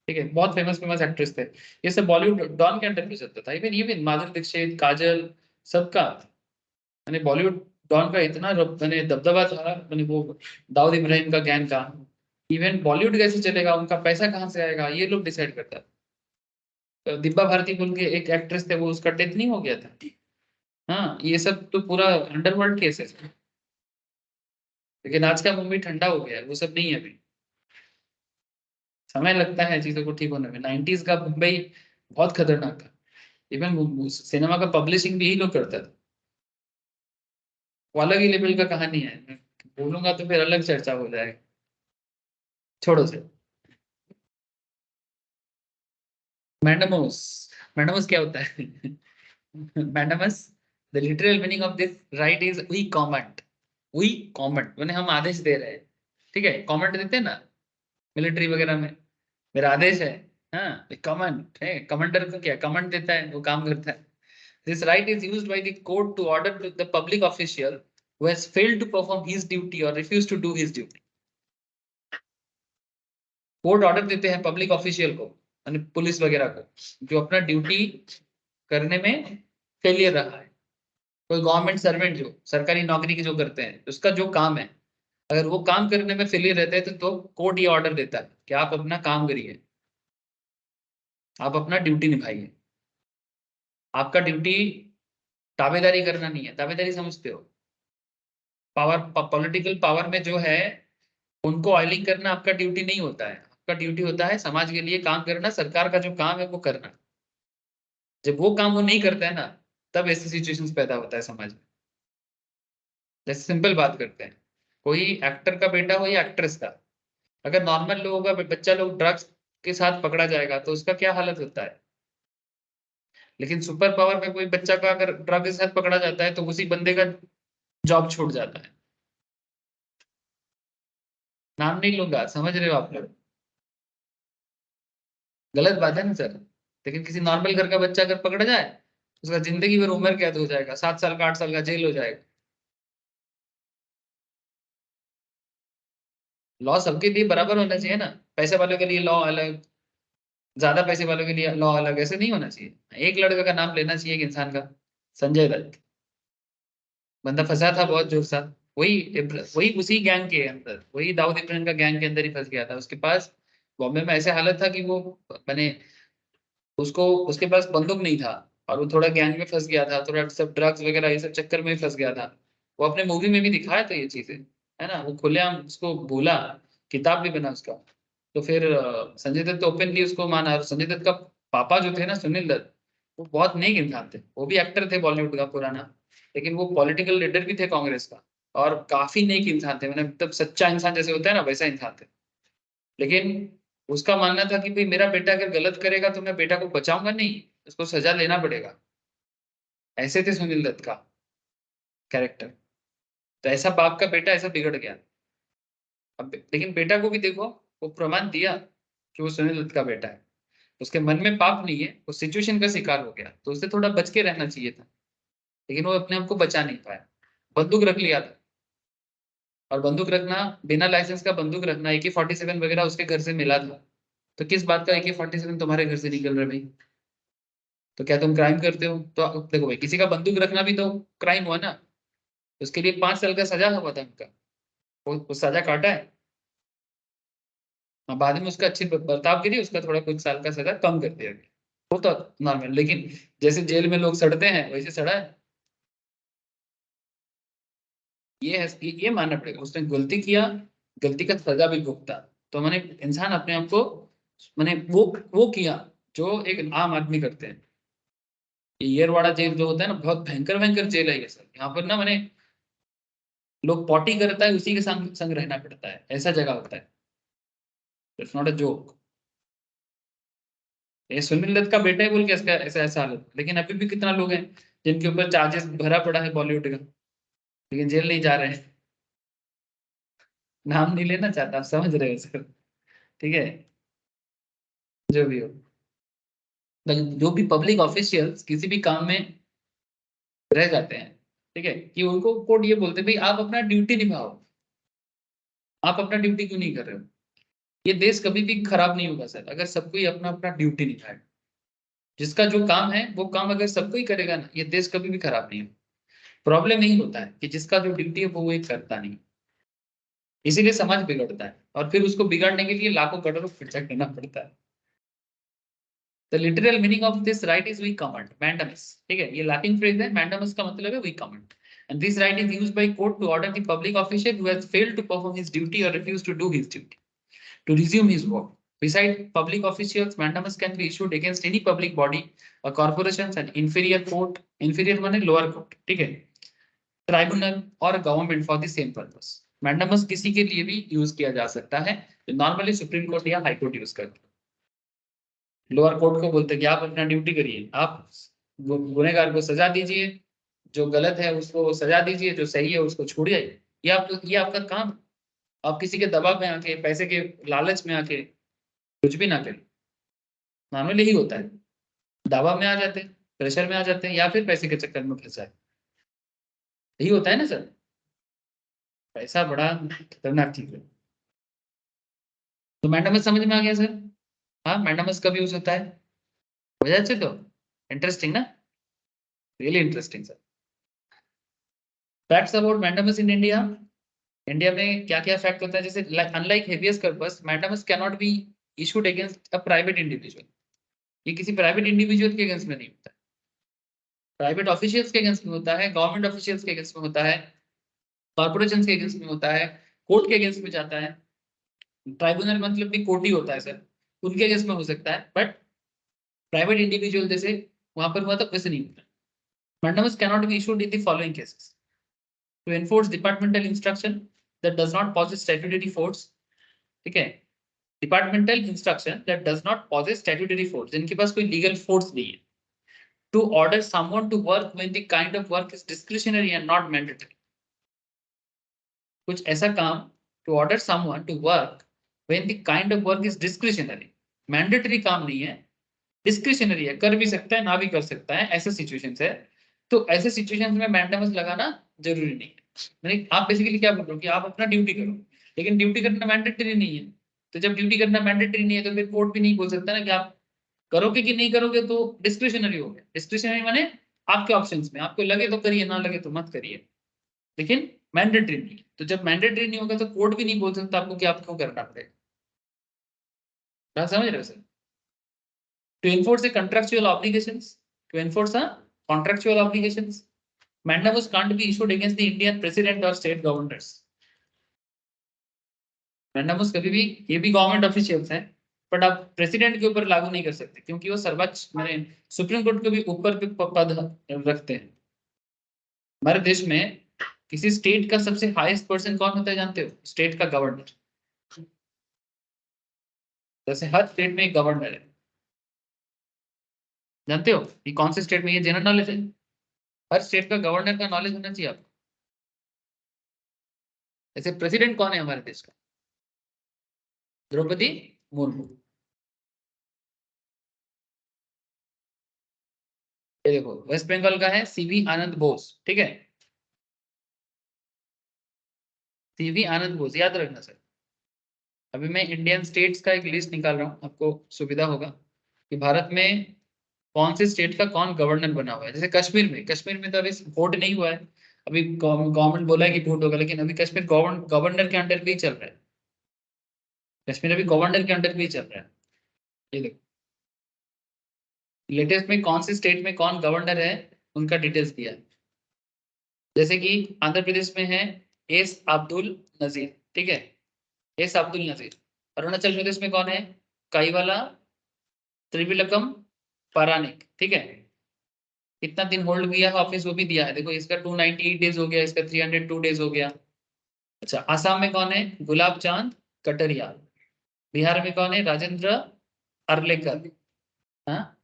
ठीक है, बहुत फेमस फेमस एक्ट्रेस थे। ये सब बॉलीवुड डॉन के अंडर में चलता था। इवन इवन माधुरी दीक्षित, काजल, सबका, मैंने बॉलीवुड डॉन का इतना मैंने दबदबा था, मैंने वो दाऊद इब्राहिम का गैंग का। इवन बॉलीवुड कैसे चलेगा, उनका पैसा कहाँ से आएगा, ये लोग डिसाइड करता है। तो दिब्बा भारती बोल के एक एक्ट्रेस थे, वो उसका डेथ नहीं हो गया था। हाँ, ये सब तो पूरा अंडरवर्ल्ड केस है। लेकिन आज का मूवी ठंडा हो गया है, वो सब नहीं है अभी, समय लगता है चीजों को ठीक होने में। 90s का मुंबई बहुत खतरनाक था। इवन सिनेमा का पब्लिशिंग भी यही लोग करता था। वो अलग ही लेवल का कहानी है, मैं बोलूंगा तो फिर अलग चर्चा हो जाएगी, छोड़ो से। मैंडमोस, मैंडमोस क्या होता है? Mandamus, the literal meaning of this right is we command. We command माने हम आदेश दे रहे हैं, ठीक है, कमांड देते हैं ना मिलिट्री वगैरह में, मेरा आदेश है, हाँ कमांड है, कमांडर को क्या कमांड देता है, वो काम करता है। This right is used by the court to order the public official who has failed to perform his duty और refuse to do his duty. Court order देते हैं पब्लिक ऑफिशियल को, यानी पुलिस वगैरह को, जो अपना ड्यूटी करने में फेलियर रहा है। कोई गवर्नमेंट सर्वेंट जो सरकारी नौकरी की जो करते हैं, उसका जो काम है, अगर वो काम करने में फेलियर रहता है तो कोर्ट ये ऑर्डर देता है कि आप अपना काम करिए, आप अपना ड्यूटी निभाइए। आपका ड्यूटी ताबेदारी करना नहीं है, ताबेदारी समझते हो, पावर, पॉलिटिकल पावर में जो है उनको ऑयलिंग करना आपका ड्यूटी नहीं होता है। आपका ड्यूटी होता है समाज के लिए काम करना, सरकार का जो काम है वो करना। जब वो काम वो नहीं करता है ना, तब ऐसी सिचुएशंस पैदा होता है समाज में। जैसे सिंपल बात करते हैं, कोई एक्टर का बेटा हो या एक्ट्रेस का, अगर नॉर्मल लोगों का बच्चा लोग ड्रग्स के साथ पकड़ा जाएगा तो उसका क्या हालत होता है, लेकिन सुपर पावर में कोई बच्चा का अगर ड्रग के साथ पकड़ा जाता है तो उसी बंदे का जॉब छूट जाता है। नाम नहीं लूंगा, समझ रहे हो आप लोग, गलत बात है ना सर। लेकिन किसी नॉर्मल घर का बच्चा अगर पकड़ा जाए, उसका जिंदगी भर उम्र कैद हो जाएगा, 7 साल का 8 साल का जेल हो जाएगा। लॉ सबके लिए बराबर होना चाहिए ना, पैसे वालों के लिए लॉ अलग, ज्यादा पैसे वालों के लिए लॉ अलग, ऐसे नहीं होना चाहिए। एक लड़का का नाम लेना चाहिए एक इंसान का, संजय दत्त, बंदा फंसा था बहुत जोर सा, वही वही उसी गैंग के अंदर, वही दाऊद इब्राहिम का गैंग के अंदर ही फंस गया था। उसके पास बॉम्बे में ऐसे हालत था कि वो मैंने उसको, उसके पास बंदूक नहीं था, और वो थोड़ा गैंग में फंस गया था, थोड़ा सब ड्रग्स वगैरह ये सब चक्कर में फंस गया था। वो अपने मूवी में भी दिखाया था ये चीजें, है ना, वो खुलेआम उसको बोला, किताब भी बना उसका। तो फिर संजय दत्त ओपनली उसको माना, और संजय दत्त का पापा जो थे ना सुनील दत्त, वो बहुत नेक इंसान थे, वो भी एक्टर थे बॉलीवुड का पुराना, लेकिन वो पॉलिटिकल लीडर भी थे कांग्रेस का, और काफी नेक इंसान थे, मैंने मतलब सच्चा इंसान जैसे होता है ना वैसा इंसान थे। लेकिन उसका मानना था कि भाई मेरा बेटा अगर गलत करेगा तो मैं बेटा को बचाऊंगा नहीं, उसको सजा लेना पड़ेगा। ऐसे थे सुनील दत्त का कैरेक्टर। तो ऐसा बाप का बेटा ऐसा बिगड़ गया। अब लेकिन बेटा को भी देखो, वो प्रमाण दिया कि वो सुनील दत्त का बेटा है, उसके मन में पाप नहीं है, वो सिचुएशन का शिकार हो गया, तो उसे थोड़ा बच के रहना चाहिए था, लेकिन वो अपने आप को बचा नहीं पाया, बंदूक रख लिया था। और बंदूक रखना, बिना लाइसेंस का बंदूक रखना, AK-47 वगैरह उसके घर से मिला था, तो किस बात का AK-47 तुम्हारे घर से निकल रहा है भाई? तो क्या तुम क्राइम करते हो? तो देखो भाई, किसी का बंदूक रखना भी तो क्राइम हुआ ना, उसके लिए 5 साल का सजा हुआ था उनका, वो सजा काटा है। हाँ, बाद में उसका अच्छी बर्ताव के लिए उसका थोड़ा कुछ साल का सजा कम कर दिया गया, वो तो नॉर्मल। लेकिन जैसे जेल में लोग सड़ते हैं वैसे सड़ा है, ये है, ये मानना पड़ेगा उसने गलती किया, गलती का सजा भी भुगता। तो मैंने इंसान अपने आप को, मैंने वो किया जो एक आम आदमी करते हैं। ये येरवाड़ा जेल जो होता है ना, बहुत भयंकर भयंकर जेल है ये सर, यहाँ पर ना मैंने, लोग पॉटी करता है उसी के संग संग रहना पड़ता है, ऐसा जगह होता है। It's not a joke. ये सुनील दत्त का बेटा है बोल के इसका ऐसा ऐसा हालत, लेकिन अभी भी कितना लोग हैं जिनके ऊपर चार्जेस भरा पड़ा है बॉलीवुड का, लेकिन जेल नहीं जा रहे हैं। नाम नहीं लेना चाहता, आप समझ रहे हो सर, ठीक है, जो भी हो। लेकिन जो भी पब्लिक ऑफिशियल्स किसी भी काम में रह जाते हैं, ठीक है, कि उनको कोर्ट ये बोलते हैं भाई आप अपना ड्यूटी निभाओ, आप अपना ड्यूटी क्यों नहीं कर रहे हो? ये देश कभी भी खराब नहीं होगा सर, अगर सब कोई अपना अपना ड्यूटी निभाए। जिसका जो काम है वो काम अगर सब कोई करेगा ना, ये देश कभी भी खराब नहीं होगा। प्रॉब्लम यही होता है कि जिसका जो ड्यूटी है वो एक करता नहीं, इसीलिए समाज बिगड़ता है, और फिर उसको बिगाड़ने के लिए लाखों करोड़ों खर्चा करना पड़ता है। The literal meaning of this right is we command mandamus, ठीक है, ये लैटिन फ्रेज है, मैंडामस का मतलब है we command. And this right is used by court to order the public official who has failed to perform his duty और refuse to do his duty to resume his work. Beside public officials, mandamus can be issued against any public body or corporations and inferior court, inferior माने lower court, ठीक है, tribunal और government for the same purpose. Mandamus किसी के लिए भी use किया जा सकता है, जो नॉर्मली सुप्रीम कोर्ट या हाई कोर्ट यूज करते हैं। लोअर कोर्ट को बोलते हैं कि आप अपना ड्यूटी करिए, आप गुनहगार को सजा दीजिए, जो गलत है उसको सजा दीजिए, जो सही है उसको छोड़िए। ये आपका काम है। आप किसी के दबाव में आके, पैसे के लालच में आके कुछ भी ना करें। नॉर्मली यही होता है, दबाव में आ जाते हैं, प्रेशर में आ जाते हैं, या फिर पैसे के चक्कर में फंस जाते, यही होता है ना सर। पैसा बड़ा खतरनाक चीज है। तो मैंडामस समझ में आ गया सर? हाँ, मैंडामस कब यूज होता है? हो जाए तो इंटरेस्टिंग ना, really interesting sir. Facts about mandamus in India. India में क्या क्या फैक्ट होता है? जैसे unlike habeas corpus, mandamus can not be issued against a private individual. ये किसी प्राइवेट इंडिविजुअल के अगेंस्ट में नहीं होता है, प्राइवेट ऑफिशियल्स के अगेंस्ट में होता है, गवर्नमेंट ऑफिशियल्स के अगेंस्ट में होता है, कॉर्पोरेशन के अगेंस्ट में होता है, कोर्ट के अगेंस्ट में जाता है। ट्राइब्यूनल मतलब भी कोर्ट ही होता है सर, उनके अगेंस्ट में हो सकता है, बट प्राइवेट इंडिविजुअल जैसे वहां पर हुआ था वैसे नहीं होता। Mandamus can not be issued in the following cases: to enforce departmental instruction that does not possess statutory force, ठीक है, departmental instruction that does not possess statutory force, जिनके पास कोई लीगल फोर्स नहीं है, to order someone to work when the kind of work is discretionary and not mandatory, कुछ ऐसा काम, to order someone to work when the kind of work is discretionary, mandatory काम नहीं है, डिस्क्रिशनरी है, कर भी सकता है ना भी कर सकता है, ऐसे सिचुएशंस है। तो ऐसे सिचुएशंस में मैंडेमस लगाना जरूरी नहीं है। मैंने आप बेसिकली क्या बोल रहे हो कि आप अपना ड्यूटी करो, लेकिन ड्यूटी करना मैंडेटरी नहीं है। तो जब ड्यूटी करना मैंडेटरी नहीं है तो फिर कोर्ट भी नहीं बोल सकता ना कि आप करोगे कि नहीं करोगे, तो डिस्क्रिशनरी हो गया। डिस्क्रिशनरी माने आपके ऑप्शंस में, आपको लगे तो करिए, ना लगे तो मत करिए, लेकिन मैंडेटरी नहीं है। तो जब मैंडेटरी नहीं होगा तो कोर्ट भी नहीं बोल सकता आपको कि आप क्यों करना पड़ेगा। बात समझ रहे हो sir? To enforce the contractual obligations, to enforce a contractual obligations, mandamus can't be issued against the Indian president or state governors. mandamus कभी भी, ये भी गवर्नमेंट ऑफिशियल्स हैं, बट आप प्रेसिडेंट के ऊपर लागू नहीं कर सकते, क्योंकि वो सर्वोच्च मैंने सुप्रीम कोर्ट के भी ऊपर पे पद रखते हैं। हमारे देश में किसी स्टेट का सबसे हाईएस्ट पर्सन कौन होता है जानते हो? स्टेट का गवर्नर। जैसे हर स्टेट में एक गवर्नर है, जानते हो ये कौन से स्टेट में? ये जनरल नॉलेज है, हर स्टेट का गवर्नर का नॉलेज होना चाहिए आपको। ऐसे प्रेसिडेंट कौन है हमारे देश का? द्रौपदी मुर्मू। ये देखो वेस्ट बंगाल का है सीवी आनंद बोस, ठीक है, सीवी आनंद बोस, याद रखना सर। अभी मैं इंडियन स्टेट्स का एक लिस्ट निकाल रहा हूँ, आपको सुविधा होगा कि भारत में कौन से स्टेट का कौन गवर्नर बना हुआ है। जैसे कश्मीर में तो अभी वोट नहीं हुआ है, अभी गवर्नमेंट बोला है कि वोट होगा, लेकिन अभी कश्मीर गवर्नर के अंडर भी ही चल रहा है। कश्मीर अभी गवर्नर के अंडर भी ही चल रहा है। ये देखो लेटेस्ट में कौन से स्टेट में कौन गवर्नर है, उनका डिटेल्स दिया है। जैसे कि आंध्र प्रदेश में है एस अब्दुल नजीर, ठीक है, एस अब्दुल नजीर। अरुणाचल प्रदेश में कौन है? काईवाला त्रिविलकम परानिक, ठीक है। कितना दिन होल्ड किया है ऑफिस वो भी दिया है, देखो इसका 298 डेज हो गया, इसका 302 डेज हो गया। अच्छा, आसाम में कौन है? गुलाब चांद कटरिया। बिहार में कौन है? राजेंद्र अर्लेकर। हाँ,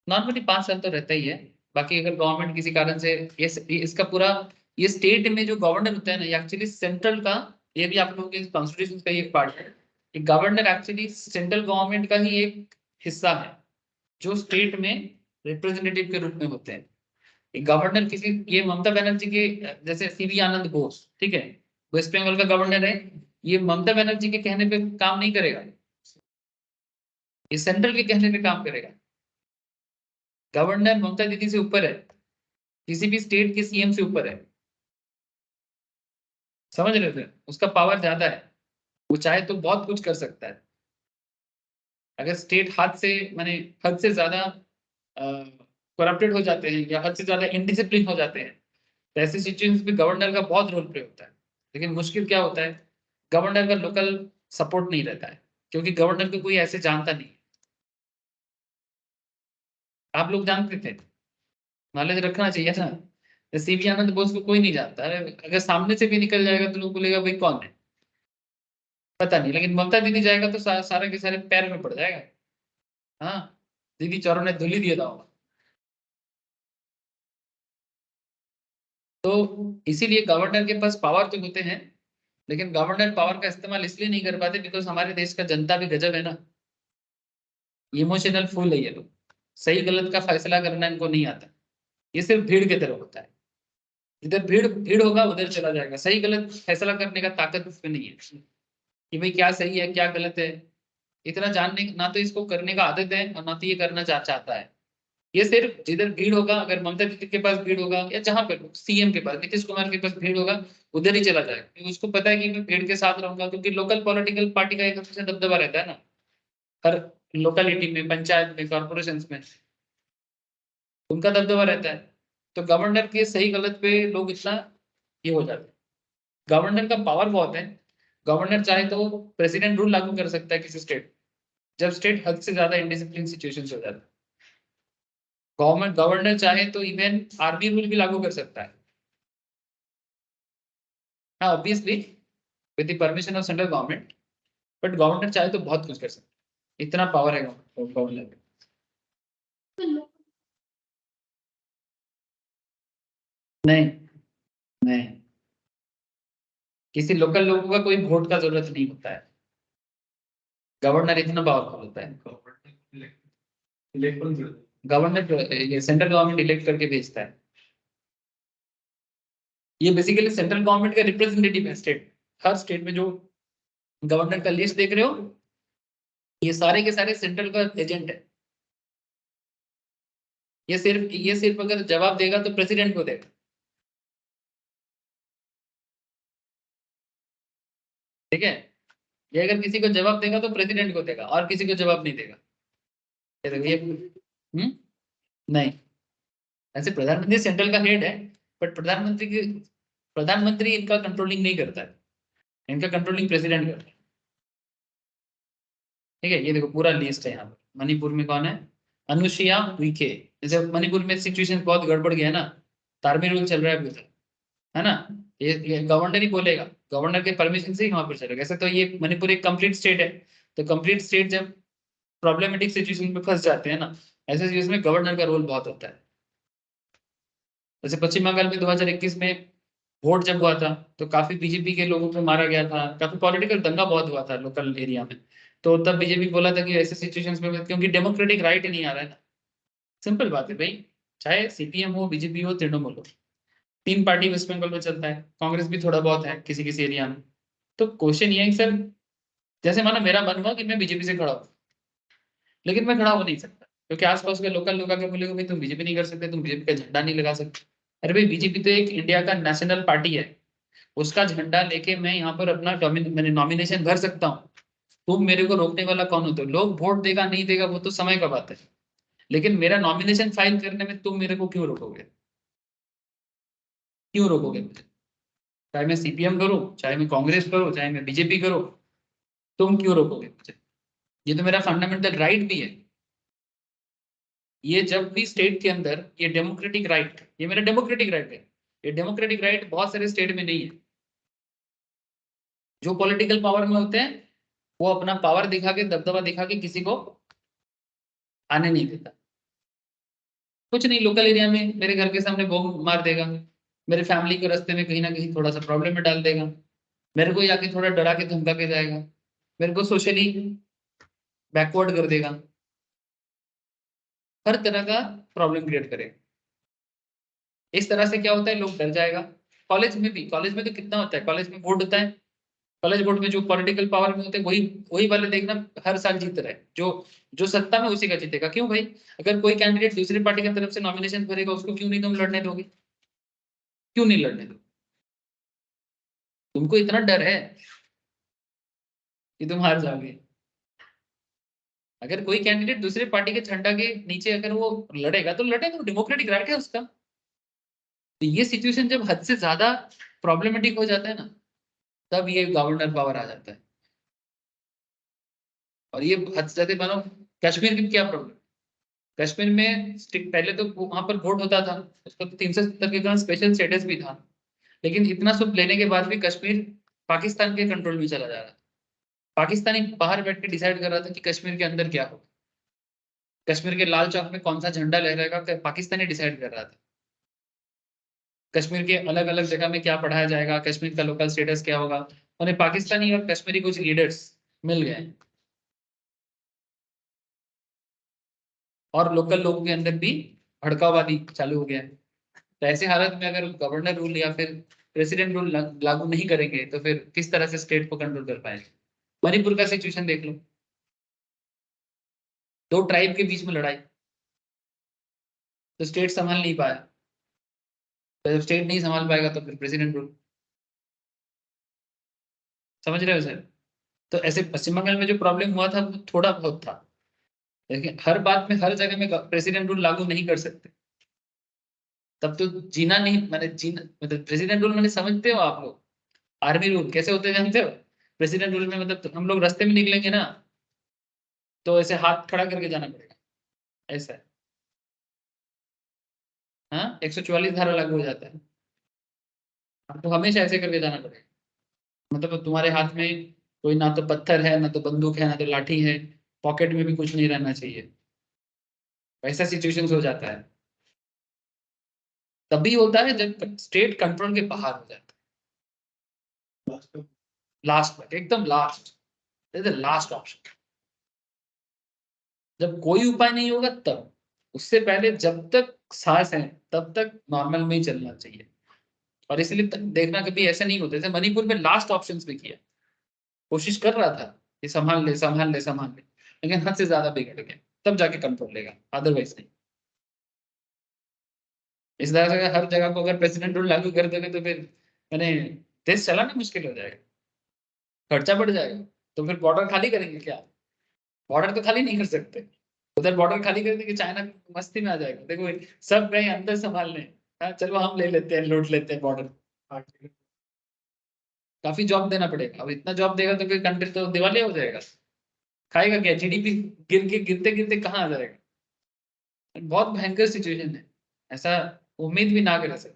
नॉर्मली 5 साल तो रहता ही है। बाकी अगर गवर्नमेंट किसी कारण से ये इसका पूरा, ये स्टेट में जो गवर्नर होता है ना, एक्चुअली सेंट्रल का, ये भी आप लोगों के कॉन्स्टिट्यूशन का ही एक पार्ट है। ये गवर्नर एक्चुअली सेंट्रल गवर्नमेंट का ही एक हिस्सा है, जो स्टेट में रिप्रेजेंटेटिव के रूप में होते हैं। ये गवर्नर किसी, ये ममता बनर्जी के, जैसे सीवी आनंद बोस, ठीक है, वेस्ट बंगाल का गवर्नर है, ये ममता बनर्जी के कहने पे काम नहीं करेगा, ये सेंट्रल के कहने पे काम करेगा। गवर्नर ममता दीदी से ऊपर है, किसी भी स्टेट के सीएम से ऊपर है, समझ रहे थे? उसका पावर ज्यादा है, वो चाहे तो बहुत कुछ कर सकता है। अगर स्टेट हद से, माने हद से ज्यादा करप्टेड हो जाते हैं या हद से ज्यादा इनडिसिप्लिन हो जाते हैं, तो ऐसी सिचुएशंस में गवर्नर का बहुत रोल प्ले होता है। लेकिन मुश्किल क्या होता है, गवर्नर का लोकल सपोर्ट नहीं रहता है, क्योंकि गवर्नर को कोई ऐसे जानता नहीं। आप लोग जानते थे, नॉलेज रखना चाहिए ना। सीवी आनंद बोस को कोई नहीं जानता, अगर सामने से भी निकल जाएगा तो लोग बोलेगा भाई कौन है, पता नहीं। लेकिन ममता दीदी जाएगा तो सारे के सारे पैर में पड़ जाएगा। हाँ, दीदी चौरों ने धुली दिया था। तो इसीलिए गवर्नर के पास पावर तो होते हैं, लेकिन गवर्नर पावर का इस्तेमाल इसलिए नहीं कर पाते बिकॉज हमारे देश का जनता भी गजब है ना, इमोशनल फूल है ये लोग, सही गलत का फैसला करना इनको नहीं आता, ये सिर्फ भीड़ की तरह होता है, जिधर भीड़ भीड़ होगा उधर चला जाएगा, सही गलत फैसला करने का ताकत उसमें नहीं है कि भाई क्या सही है क्या गलत है, इतना जानने ना तो इसको करने का आदत है और ना तो ये करना चाहता है। ये सिर्फ जिधर भीड़ होगा, अगर ममता दीदी के पास भीड़ होगा या जहां पे सीएम के पास, नीतीश कुमार के पास भीड़ होगा, उधर ही चला जाएगा क्योंकि उसको पता है कि मैं भीड़ के साथ रहूंगा, क्योंकि लोकल पॉलिटिकल पार्टी का एक सबसे दबदबा रहता है ना, हर लोकेलिटी में, पंचायत में, कॉर्पोरेशन में उनका दबदबा रहता है। तो गवर्नर के सही गलत पे लोग इतना ये हो जाते हैं। गवर्नर का पावर बहुत है, गवर्नर चाहे तो प्रेसिडेंट रूल लागू कर सकता है किसी स्टेट, जब स्टेट हद से ज्यादा इंडिसिप्लिन सिचुएशन हो जाता है। गवर्नमेंट गवर्नर चाहे तो इवन आर्मी रूल भी लागू कर सकता है, हाँ obviously with the permission of central government, but governor चाहे तो बहुत कुछ कर सकता है, इतना पावर है गवर्नर पे। नहीं नहीं, किसी लोकल लोगों का कोई वोट का जरूरत नहीं होता है, गवर्नर इतना पावरफुल होता है। गवर्नर ये सेंट्रल गवर्नमेंट इलेक्ट करके भेजता है, ये बेसिकली सेंट्रल गवर्नमेंट का रिप्रेजेंटेटिव है स्टेट, हर स्टेट में जो गवर्नर का लिस्ट देख रहे हो ये सारे के सारे सेंट्रल का एजेंट है। ये सिर्फ अगर जवाब देगा तो प्रेसिडेंट को देगा, ठीक है, ये अगर किसी को जवाब देगा तो प्रेसिडेंट को देगा और किसी को जवाब नहीं देगा। ये देखो ये नहीं, ऐसे प्रधानमंत्री सेंट्रल का हेड है, बट प्रधानमंत्री इनका कंट्रोलिंग नहीं करता है, इनका कंट्रोलिंग प्रेसिडेंट करता है, ठीक है। ये देखो पूरा लिस्ट है यहाँ पर, मणिपुर में कौन है, अनुसुईया उइके। जैसे मणिपुर में सिचुएशन बहुत गड़बड़ गया ना, तारमी रूल चल रहा है अभी उधर, है ना, ये गवर्नर ही बोलेगा, गवर्नर के परमिशन से ही वहां पर चलेगा। ऐसे तो ये मणिपुर एक कंप्लीट स्टेट है, तो कंप्लीट स्टेट जब प्रॉब्लमेटिक सिचुएशन में फंस जाते हैं ना, ऐसे सिचुएशन में गवर्नर का रोल बहुत होता है। जैसे पश्चिम बंगाल में 2021 में वोट जब हुआ था तो काफी बीजेपी के लोगों को मारा गया था, काफी पॉलिटिकल दंगा बहुत हुआ था लोकल एरिया में, तो तब बीजेपी बोला था कि ऐसे सिचुएशंस में, क्योंकि डेमोक्रेटिक राइट ही नहीं आ रहा है ना, सिंपल बात है भाई, चाहे सीपीएम हो, बीजेपी हो, तृणमूल हो, तीन पार्टी वेस्ट बंगाल में चलता है, कांग्रेस भी थोड़ा बहुत है किसी किसी एरिया में। तो क्वेश्चन ये है कि सर, जैसे माना मेरा मन हुआ कि मैं बीजेपी से खड़ा हूँ, लेकिन मैं खड़ा हो नहीं सकता क्योंकि आसपास के लोकल लोग आके बोलेंगे भाई तुम बीजेपी नहीं कर सकते, तुम बीजेपी का झंडा नहीं लगा सकते। अरे भाई बीजेपी तो एक इंडिया का नेशनल पार्टी है, उसका झंडा लेके मैं यहाँ पर अपना मैंने नॉमिनेशन भर सकता हूँ, तुम मेरे को रोकने वाला कौन हो? तो लोग वोट देगा नहीं देगा वो तो समय का बात है, लेकिन मेरा नॉमिनेशन फाइल करने में तुम मेरे को क्यों रोकोगे? क्यों रोकोगे मुझे? चाहे मैं सीपीएम करूं, चाहे मैं कांग्रेस करूं, चाहे मैं बीजेपी करूं, तुम क्यों रोकोगे मुझे? ये तो मेरा फंडामेंटल राइट भी है। ये जब भी स्टेट के अंदर ये डेमोक्रेटिक राइट, ये मेरा डेमोक्रेटिक राइट है, ये डेमोक्रेटिक राइट बहुत सारे स्टेट में नहीं है। जो पॉलिटिकल पावर में होते हैं वो अपना पावर दिखा के, दबदबा दिखा के किसी को आने नहीं देता। कुछ नहीं, लोकल एरिया में मेरे घर के सामने बॉम्ब मार देगा, मेरे फैमिली के रास्ते में कहीं ना कहीं थोड़ा सा प्रॉब्लम में डाल देगा, मेरे को आके थोड़ा डरा के धमका के जाएगा, मेरे को सोशली बैकवर्ड कर देगा, हर तरह का प्रॉब्लम क्रिएट करेगा। इस तरह से क्या होता है, लोग डर जाएगा। कॉलेज में भी, कॉलेज में तो कितना होता है, कॉलेज में वोट होता है, कॉलेज बोर्ड में जो पॉलिटिकल पावर में होते हैं वही वही वाले देखना हर साल जीत रहा है, जो जो सत्ता में उसी का जीतेगा। क्यों भाई? अगर कोई कैंडिडेट दूसरी पार्टी की तरफ से नॉमिनेशन भरेगा उसको क्यों नहीं तुम लड़ने दोगे? क्यों नहीं लड़ने दो? तुमको इतना डर है कि तुम हार जाओगे? अगर कोई कैंडिडेट दूसरे पार्टी के झंडा के नीचे अगर वो लड़ेगा तो लड़ेगा, डेमोक्रेटिक राइट है उसका। तो ये सिचुएशन जब हद से ज्यादा प्रॉब्लमेटिक हो जाता है ना, तब ये गवर्नर पावर आ जाता है। और ये हद से ज्यादा मानो कश्मीर की क्या प्रॉब्लम, कश्मीर में पहले तो वहां पर वोट होता था, उसका तो 370 के कारण स्पेशल स्टेटस भी था, लेकिन इतना सब लेने के बाद भी कश्मीर पाकिस्तान के कंट्रोल में चला जा रहा था। पाकिस्तानी बाहर बैठ के डिसाइड कर रहा था कि कश्मीर के अंदर क्या हो, कश्मीर के लाल चौक में कौन सा झंडा लहराएगा, पाकिस्तानी डिसाइड कर रहा था। कश्मीर के अलग अलग जगह में क्या पढ़ाया जाएगा, कश्मीर का लोकल स्टेटस क्या होगा। उन्हें पाकिस्तानी और कश्मीरी कुछ लीडर्स मिल गए और लोकल लोगों के अंदर भी भड़कावादी चालू हो गया है। तो ऐसे हालत में अगर गवर्नर रूल या फिर प्रेसिडेंट रूल लागू नहीं करेंगे तो फिर किस तरह से स्टेट को कंट्रोल कर पाएंगे। मणिपुर का सिचुएशन देख लो, 2 ट्राइब के बीच में लड़ाई, तो स्टेट संभाल नहीं पाया। तो जब स्टेट नहीं संभाल पाएगा तो फिर प्रेसिडेंट रूल। समझ रहे हो सर? तो ऐसे पश्चिम बंगाल में जो प्रॉब्लम हुआ था वो थोड़ा बहुत था, लेकिन हर बात में हर जगह में प्रेसिडेंट रूल लागू नहीं कर सकते। तब तो जीना नहीं, मैंने जीना मतलब प्रेसिडेंट रूल मैंने समझते हो आप लोग, आर्मी रूल कैसे होते हैं जानते हो? प्रेसिडेंट रूल में मतलब हम लोग रास्ते में निकलेंगे ना तो ऐसे हाथ खड़ा करके जाना पड़ेगा, ऐसा है। हाँ, 144 धारा लागू हो जाता है, तो हमेशा ऐसे करके जाना पड़ेगा। मतलब तुम्हारे हाथ में कोई ना तो पत्थर है, ना तो बंदूक है, ना तो लाठी है, पॉकेट में भी कुछ नहीं रहना चाहिए। वैसा सिचुएशन हो जाता है। तभी होता है जब स्टेट कंट्रोल के बाहर हो जाता है। लास्ट में एकदम लास्ट, लास्ट ऑप्शन, जब कोई उपाय नहीं होगा तब। उससे पहले जब तक सांस है तब तक नॉर्मल में ही चलना चाहिए। और इसलिए देखना कभी ऐसा नहीं होता, जैसे मणिपुर में लास्ट ऑप्शंस में किया, कोशिश कर रहा था कि संभाल ले संभाल ले संभाल ले, लेकिन हद से ज्यादा बिगड़ गया, तब जाके कंट्रोल लेगा, अदरवाइज नहीं। इस तरह से हर जगह को अगर प्रेसिडेंट रूल लागू कर देंगे तो फिर मैंने देश चलाना मुश्किल हो जाएगा, खर्चा बढ़ जाएगा। तो फिर बॉर्डर खाली करेंगे क्या? बॉर्डर तो खाली नहीं कर सकते। उधर बॉर्डर खाली कर देंगे, चाइना मस्ती में आ जाएगा, देखो सब गए अंदर संभालने, हाँ चलो हम ले लेते हैं, लूट लेते हैं बॉर्डर। काफी जॉब देना पड़ेगा, अब इतना जॉब देगा तो फिर कंट्री तो दिवालिया हो जाएगा। खाएगा क्या? जीडीपी गिर के गिरते गिरते कहाँ आ जाएगा? बहुत भयंकर सिचुएशन है, ऐसा उम्मीद भी ना करें सर।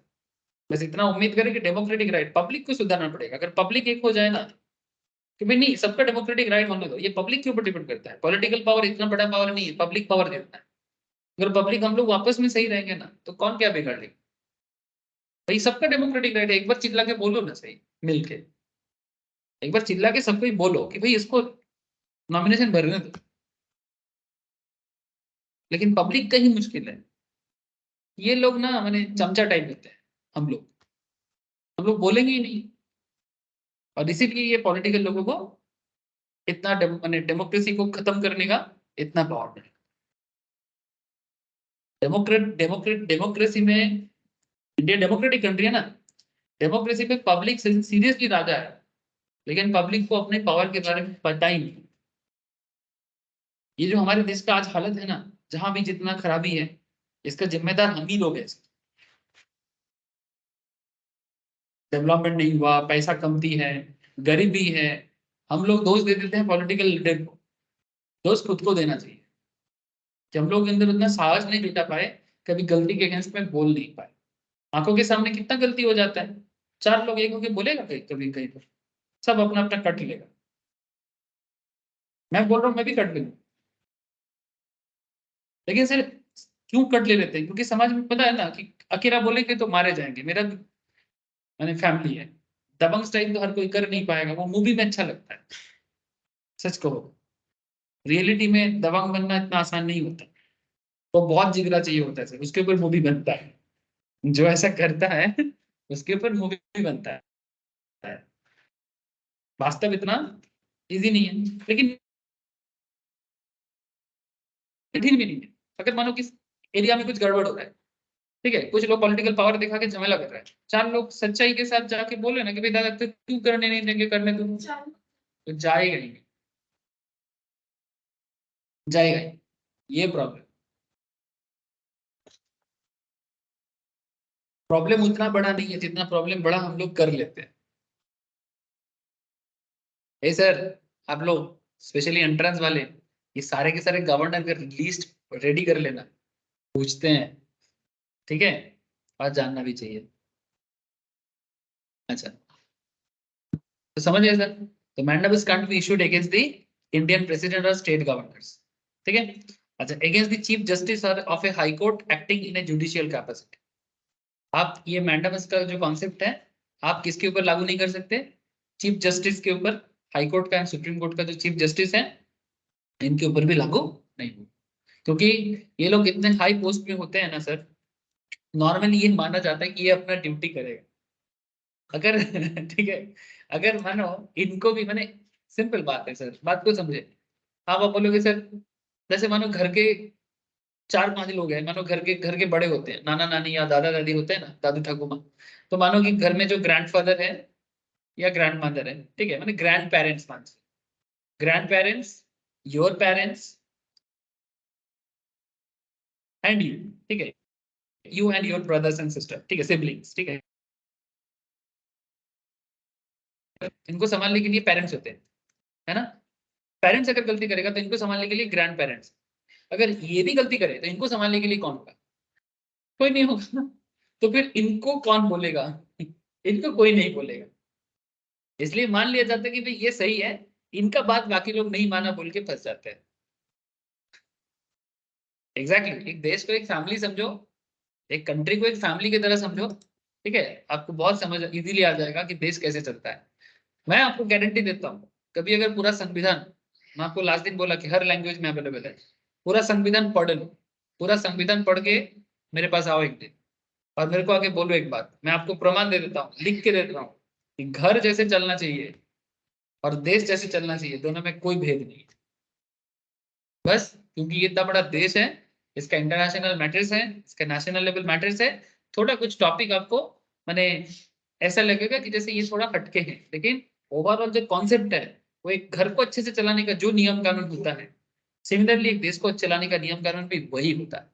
बस इतना उम्मीद करें कि डेमोक्रेटिक राइट, पब्लिक को सुधारना पड़ेगा। अगर पब्लिक एक हो जाए ना कि भाई नहीं, सबका डेमोक्रेटिक राइट होने दो, ये पब्लिक के ऊपर डिपेंड करता है। पॉलिटिकल पावर इतना बड़ा पावर नहीं है, पब्लिक पावर देता है। अगर पब्लिक हम लोग वापस में सही रहेंगे ना तो कौन क्या बिगाड़ लेगा? भाई सबका डेमोक्रेटिक राइट है, एक बार चिल्ला के बोलो ना सही, मिलके एक बार चिल्ला के सबको ही बोलो कि भाई इसको नॉमिनेशन भरने दो। लेकिन पब्लिक का ही मुश्किल है, ये लोग ना मैंने चमचा टाइप होते हैं। हम लोग बोलेंगे ही नहीं, और इसीलिए ये पॉलिटिकल लोगों को इतना मैंने डेमोक्रेसी को खत्म करने का इतना पावर है। डेमोक्रेसी में, इंडिया डेमोक्रेटिक कंट्री है ना, डेमोक्रेसी पे पब्लिक सीरियसली राजा है, लेकिन पब्लिक को अपने पावर के बारे में पता ही नहीं। ये जो हमारे देश का आज हालत है ना, जहां भी जितना खराबी है, इसका जिम्मेदार हम ही लोग हैं। डेवलपमेंट नहीं हुआ, पैसा कमती है, गरीबी है, हम लोग दोष दे देते हैं पॉलिटिकल लीडर को। दोष खुद को देना चाहिए कि हम लोग के अंदर उतना साहस नहीं जुटा पाए, कभी गलती के अगेंस्ट में बोल नहीं पाए। आंखों के सामने कितना गलती हो जाता है, 4 लोग एक होकर बोलेगा कहीं कभी कहीं पर, सब अपना अपना कट लेगा। मैं बोल रहा हूँ मैं भी कट लूंगा, लेकिन सर क्यों कट ले लेते हैं? क्योंकि समाज में पता है ना कि अकेला बोलेंगे तो मारे जाएंगे। मेरा मैंने फैमिली है, दबंग स्टाइल तो हर कोई कर नहीं पाएगा, वो मूवी में अच्छा लगता है। सच कहो, रियलिटी में दबंग बनना इतना आसान नहीं होता, तो बहुत जिगरा चाहिए होता है सर, उसके ऊपर मूवी बनता है। जो ऐसा करता है उसके ऊपर मूवी बनता है। वास्तव इतना इजी नहीं है, लेकिन कठिन भी नहीं है। अगर मानो किस एरिया में कुछ गड़बड़ हो रहा है, ठीक है, कुछ लोग पॉलिटिकल पावर दिखा के झमेला कर रहे हैं, 4 लोग सच्चाई के साथ जाके बोले ना कि भाई दादा तू करने नहीं देंगे, करने तू, तो जाएगा ही नहीं, जाएगा ही। ये प्रॉब्लम उतना बड़ा नहीं है जितना प्रॉब्लम बड़ा हम लोग कर लेते हैं। ए सर, आप लोग स्पेशली एंट्रेंस वाले, ये सारे के सारे गवर्नर का लिस्ट रेडी कर लेना, पूछते हैं, ठीक है, और जानना भी चाहिए। अच्छा, तो समझ गए सर? तो mandamus can't be issued against the Indian president और स्टेट गवर्नर्स, ठीक है। अच्छा, against the chief justice of a high court acting in a judicial capacity, आप ये मैंडामस का जो कॉन्सेप्ट है आप किसके ऊपर लागू नहीं कर सकते? चीफ जस्टिस के ऊपर, हाई कोर्ट का एंड सुप्रीम कोर्ट का जो चीफ जस्टिस है इनके ऊपर भी लागू नहीं हो, क्योंकि ये लोग इतने हाई पोस्ट में होते हैं ना सर, नॉर्मली ये माना जाता है कि ये अपना ड्यूटी करेगा। अगर ठीक है, अगर मानो इनको भी मैंने, सिंपल बात है सर, बात को समझे। आप बोलोगे सर, जैसे मानो घर के 4-5 लोग हैं, मानो घर के बड़े होते हैं, नाना नानी या दादा दादी होते हैं ना, दादू ठाकुमा। तो मानो कि घर में जो ग्रैंडफादर है या ग्रैंड मदर है, ठीक है, माने ग्रैंड पेरेंट्स मान, grand parents, your parents and you, ठीक है, you and your brothers and sister, ठीक है, सिबलिंग्स, ठीक है, इनको संभालने के लिए पेरेंट्स होते हैं, है ना। पेरेंट्स अगर गलती करेगा तो इनको संभालने के लिए ग्रैंड पेरेंट्स, अगर ये भी गलती करे तो इनको संभालने के लिए कौन होगा? कोई नहीं होगा। तो फिर इनको कौन बोलेगा? इनको कोई नहीं बोलेगा। इसलिए मान लिया जाता है कि भाई ये सही है, इनका बात बाकी लोग नहीं माना बोल के फंस जाते हैं। Exactly exactly. एक देश को एक फैमिली समझो, एक कंट्री को एक फैमिली की तरह समझो, ठीक है, आपको बहुत समझ इजीली आ जाएगा कि देश कैसे चलता है। मैं आपको गारंटी देता हूँ, कभी अगर पूरा संविधान, मैं आपको लास्ट दिन बोला कि हर लैंग्वेज में अवेलेबल है, पूरा संविधान पढ़ लो, पूरा संविधान पढ़ के मेरे पास आओ एक दिन और मेरे को आके बोलो एक बात, मैं आपको प्रमाण दे देता हूँ, लिख के दे देता हूँ कि घर जैसे चलना चाहिए और देश जैसे चलना चाहिए, दोनों में कोई भेद नहीं है। बस क्योंकि ये इतना बड़ा देश है, इसका इंटरनेशनल मैटर्स है, इसका नेशनल लेवल मैटर्स है, थोड़ा कुछ टॉपिक आपको माने ऐसा लगेगा कि जैसे ये थोड़ा हटके हैं, लेकिन ओवरऑल जो कॉन्सेप्ट है वो एक घर को अच्छे से चलाने का जो नियम कानून होता है, सिमिलरली एक देश को चलाने का नियम कानून भी वही होता है।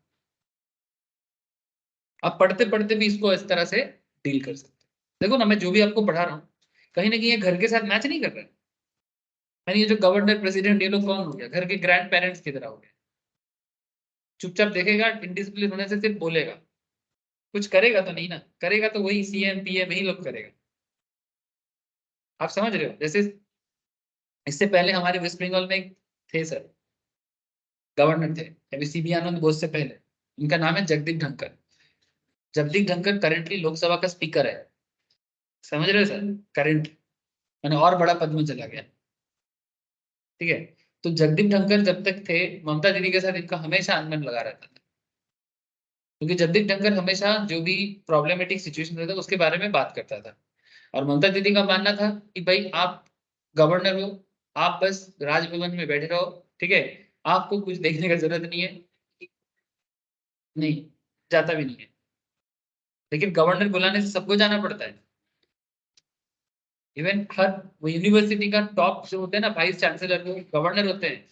आप पढ़ते पढ़ते भी इसको इस तरह से डील कर सकते हैं। देखो ना, मैं जो भी आपको पढ़ा रहा हूँ कहीं ना कहीं ये घर के साथ मैच नहीं कर रहा है। मैंने ये जो गवर्नर प्रेसिडेंट ये लोग कौन हो गया? घर के ग्रैंड पेरेंट्स की तरह हो गया। चुपचाप देखेगा, इनडिसिप्लिन होने से सिर्फ बोलेगा, कुछ करेगा तो नहीं ना, करेगा तो वही सीएम पीएम यही लोग करेगा। आप समझ रहे हो? जैसे इससे पहले हमारे वेस्ट बंगाल में एक थे सर, गवर्नर थे, अभी सीबी आनंद बोस से पहले, इनका नाम है जगदीप धनखड़। जगदीप धनखड़ करेंटली लोकसभा का स्पीकर है। समझ रहे हो सर? करंट मैंने और बड़ा पद में चला गया, ठीक है। तो जगदीप धनखड़ जब तक थे, ममता दीदी के साथ इनका हमेशा अनबन लगा रहता था, क्योंकि जगदीप धनखड़ हमेशा जो भी प्रॉब्लमेटिक सिचुएशन रहता था उसके बारे में बात करता था। और ममता दीदी का मानना था कि भाई आप गवर्नर हो, आप बस राजभवन में बैठे रहो, ठीक है, आपको कुछ देखने का जरूरत नहीं है। नहीं, जाता भी नहीं है, लेकिन गवर्नर बुलाने से सबको जाना पड़ता है। इवन हर यूनिवर्सिटी का टॉप जो होते हैं ना वाइस चांसलर, वो गवर्नर होते हैं।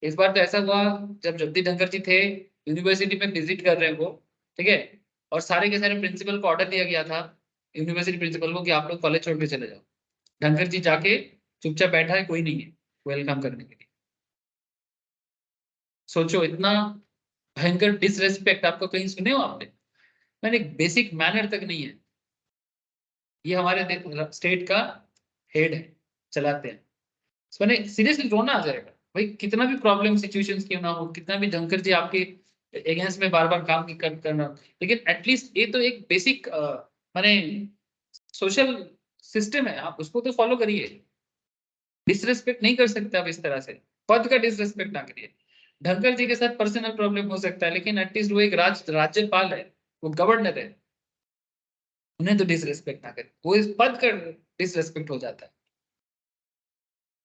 इस बार तो ऐसा हुआ, जब जगदीप धनखड़ जी थे यूनिवर्सिटी में विजिट कर रहे हैं वो, ठीक है, और सारे के सारे प्रिंसिपल को ऑर्डर दिया गया था, यूनिवर्सिटी प्रिंसिपल को, कि आप लोग कॉलेज छोड़ के चले जाओ। धनखड़ जी जाके चुपचाप बैठा है, कोई नहीं है वेलकम करने के लिए। सोचो, इतना भयंकर डिसरेस्पेक्ट आपको कहीं सुने हो आपने? मैंने बेसिक मैनर तक नहीं है। ये हमारे स्टेट का हेड है, चलाते हैं। तो मैंने सीरियसली रोना आ जाएगा भाई, कितना भी प्रॉब्लम सिचुएशंस क्यों ना हो, कितना भी धनखड़ जी आपके अगेंस्ट में बार बार काम करना, लेकिन एटलीस्ट ये तो एक बेसिक माने सोशल सिस्टम है, आप उसको तो फॉलो करिए। डिसरेस्पेक्ट नहीं कर सकते आप इस तरह से, पद का डिसरेस्पेक्ट ना करिए। धनखड़ जी के साथ पर्सनल प्रॉब्लम हो सकता है, लेकिन एटलीस्ट वो एक राज्यपाल है, वो गवर्नर है, उन्हें तो डिसरेस्पेक्ट ना करें, वो इस पद का डिसरेस्पेक्ट हो जाता है।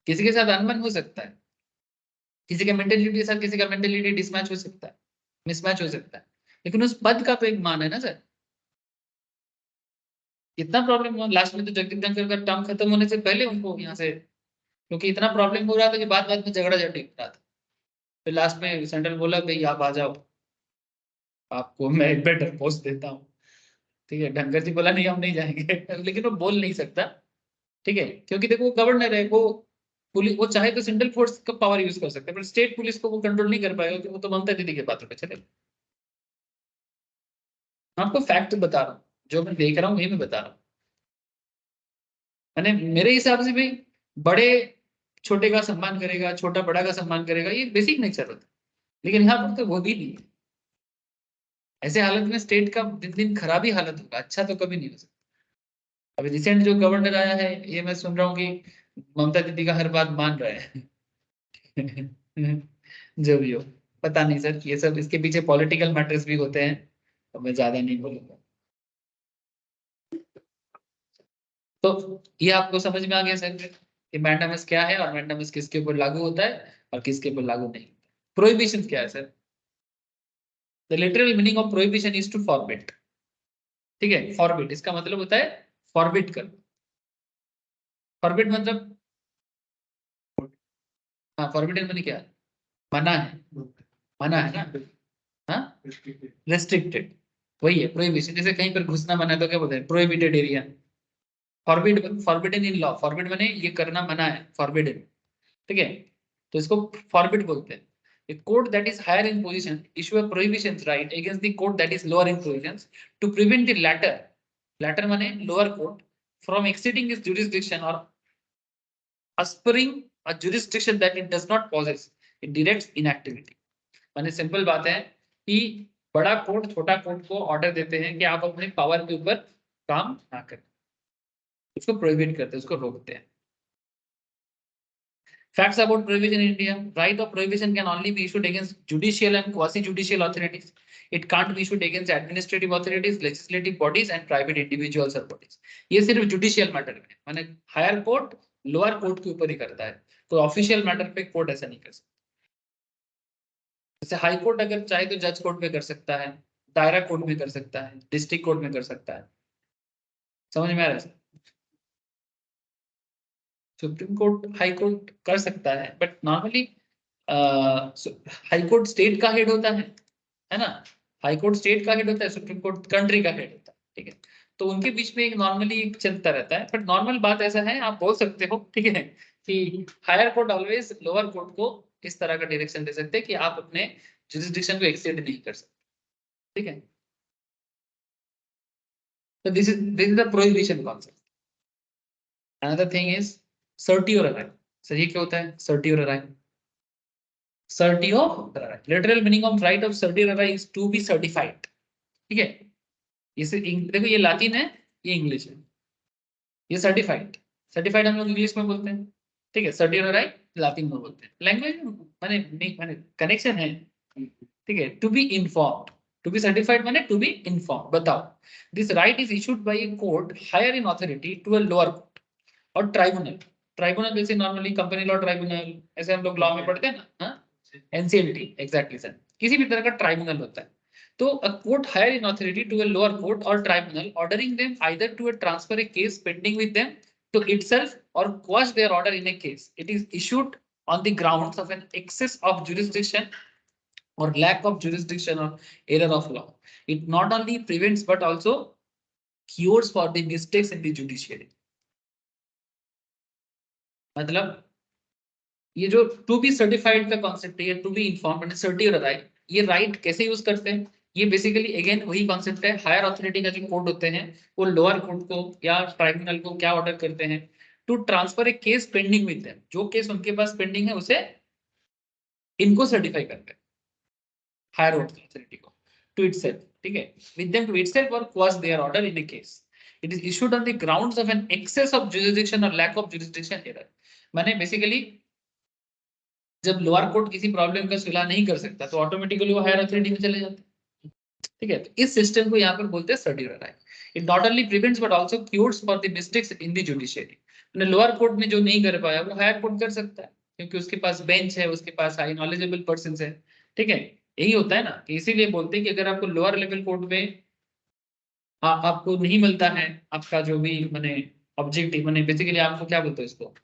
किसी के साथ अनबन हो सकता है, किसी के मेंटेलिटी के साथ किसी का मेंटेलिटी डिसमैच हो सकता है, मिसमैच हो सकता है, लेकिन उस पद का तो एक मान है ना सर। इतना प्रॉब्लम हुआ लास्ट में, तो जगदीप धनखड़ का टर्म खत्म होने से पहले उनको यहाँ से, क्योंकि इतना प्रॉब्लम हो रहा था कि बात बात में झगड़ा झटी हो रहा था, फिर लास्ट में सेंट्रल बोला भाई आप आ जाओ, आपको मैं एक बेटर पोस्ट देता हूँ, ठीक है। धनखड़ जी बोला नहीं हम नहीं जाएंगे, लेकिन वो बोल नहीं सकता, ठीक है, क्योंकि देखो वो गवर्नर है, वो पुलिस, वो चाहे तो सेंट्रल फोर्स का पावर यूज कर सकते हैं, पर स्टेट पुलिस को वो कंट्रोल नहीं कर पाएगा, क्योंकि वो तो ममता दीदी के बातों पे चले। मैं आपको फैक्ट बता रहा हूँ, जो मैं देख रहा हूँ वही मैं बता रहा हूँ। मैंने मेरे हिसाब से भाई, बड़े छोटे का सम्मान करेगा, छोटा बड़ा का सम्मान करेगा, ये बेसिक नेचर होता है, लेकिन यहाँ पर तो वो भी नहीं है। ऐसे हालत में स्टेट का दिन दिन खराब ही हालत होगा, अच्छा तो कभी नहीं हो सकता। अभी रिसेंट जो गवर्नर आया है, ये मैं सुन रहा हूँ कि ममता दीदी का हर बात मान रहा है। जो भी हो, पता नहीं सर, ये सब इसके पीछे पॉलिटिकल मैटर्स भी होते हैं, तो मैं ज्यादा नहीं बोलूंगा। तो ये आपको समझ में आ गया सर कि मैंडामस क्या है और मैंडामस किसके ऊपर लागू होता है और किसके ऊपर लागू नहीं। प्रोहिबिशन क्या है sir? The literal meaning of prohibition is to forbid. ठीक है, फॉरबिट इसका मतलब होता है फॉरबिट कर। फॉरबिट मतलब, हाँ फॉरबिटन माने क्या है? मना है, मना है ना। हाँ, रेस्ट्रिक्टेड, वही है प्रोहिबिशन। जैसे कहीं पर घुसना मना है तो क्या बोलते हैं? Prohibited area. Forbid, forbidden in law, forbid माने ये करना मना है, फॉरबिडन। ठीक है, तो इसको फॉरबिड बोलते हैं। A court that is higher in position issue a prohibitions right against the court that is lower in positions to prevent the latter माने lower court from exceeding its jurisdiction or aspiring a jurisdiction that it does not possess. It directs inactivity. माने simple बात है कि बड़ा court छोटा court को order देते हैं कि आप अपने पावर के ऊपर काम ना करें, उसको प्रोहिबिट करते हैं, उसको रोकते हैं। Facts about prohibition in India. Right of prohibition can only be issued against judicial and quasi-judicial authorities. It can't be issued against administrative authorities, legislative bodies and private individuals or bodies. ये सिर्फ judicial matter में, माने higher court lower court के ऊपर ही करता है, तो official matter पे कोर्ट ऐसा नहीं कर सकता। जैसे हाई कोर्ट अगर चाहे तो जज कोर्ट में कर सकता है, दायरा कोर्ट में कर सकता है, डिस्ट्रिक्ट कोर्ट में कर सकता है। समझ में आ रहा है? सुप्रीम कोर्ट हाई कोर्ट कर सकता है, but normally high court state का हेड होता है ना। हाई कोर्ट स्टेट का हेड होता है, सुप्रीम कोर्ट कंट्री का हेड होता है। ठीक है, तो उनके बीच में एक नॉर्मली चलता रहता है, बट नॉर्मल बात ऐसा है, आप बोल सकते हो ठीक है कि higher court always lower court को इस तरह का डायरेक्शन दे सकते हैं कि आप अपने जुरिसडिक्शन को एक्सेड नहीं कर सकते। ठीक है, तो this is the prohibition concept. Another thing is certiorari. Sir ये क्या होता है सर्टियोरराई? Certiorari. Literal meaning of right of certiorari is to be certified. ठीक है, इसे देखो ये लातिन है, ये इंग्लिश है, ये सर्टिफाइड। सर्टिफाइड हम लोग इंग्लिश में बोलते हैं, ठीक है, सर्टियोरराई लातिन में बोलते हैं। लैंग्वेज माने माने कनेक्शन है। ठीक है, to be informed, to be certified माने टू बी इन्फॉर्म्ड। बताओ, this right is issued by a court higher in authority to a lower court और ट्राइब्यूनल। ट्राइब्यूनल जैसे नॉर्मली कंपनी लॉ ट्राइब्यूनल, ऐसे हम लोग लॉ में पढ़ते हैं ना, हाँ एनसीएलटी एग्जैक्टली सर, किसी भी तरह का ट्राइब्यूनल होता है। तो a court higher in authority to a lower court और tribunal ordering them either to transfer a case pending with them to itself or quash their order in a case. It is issued on the grounds of an excess of jurisdiction or lack of jurisdiction or error of law. It not only prevents but also cures for the mistakes in the judiciary. मतलब ये जो to be certified का concept है, to be informed सर्टियोर right, ये right कैसे use करते हैं? ये बेसिकली अगेन वही कॉन्सेप्ट है, हायर अथॉरिटी का जो कोर्ट होते हैं वो लोअर कोर्ट को या ट्राइब्यूनल को क्या ऑर्डर करते हैं? To transfer a case pending with them, जो केस उनके पास पेंडिंग है उसे इनको सर्टिफाई करते हैं हायर अथॉरिटी को टू इटसेल्फ। ठीक है, विद देम टू इटसेल्फ और quash their order in a case. It is issued on the grounds of an excess of jurisdiction और लैक ऑफ जुरिसडिक्शन एरर। माने बेसिकली जब lower court किसी problem का सुलह नहीं कर सकता तो ऑटोमेटिकली वो हायर अथॉरिटी में चले जाते हैं। ठीक है, तो इस सिस्टम को यहाँ पर बोलते हैं certiorari writ. It not only prevents but also cures for the mistakes in the judiciary. मैंने लोअर कोर्ट में जो नहीं कर पाया वो हायर कोर्ट कर सकता है, क्योंकि उसके पास बेंच है, उसके पास हाई नॉलेजेबल पर्सन है। ठीक है, यही होता है ना कि इसीलिए बोलते हैं कि अगर आपको लोअर लेवल कोर्ट में आपको नहीं मिलता है आपका जो भी मैंने ऑब्जेक्टिव, मैंने बेसिकली आपको क्या बोलते हैं इसको,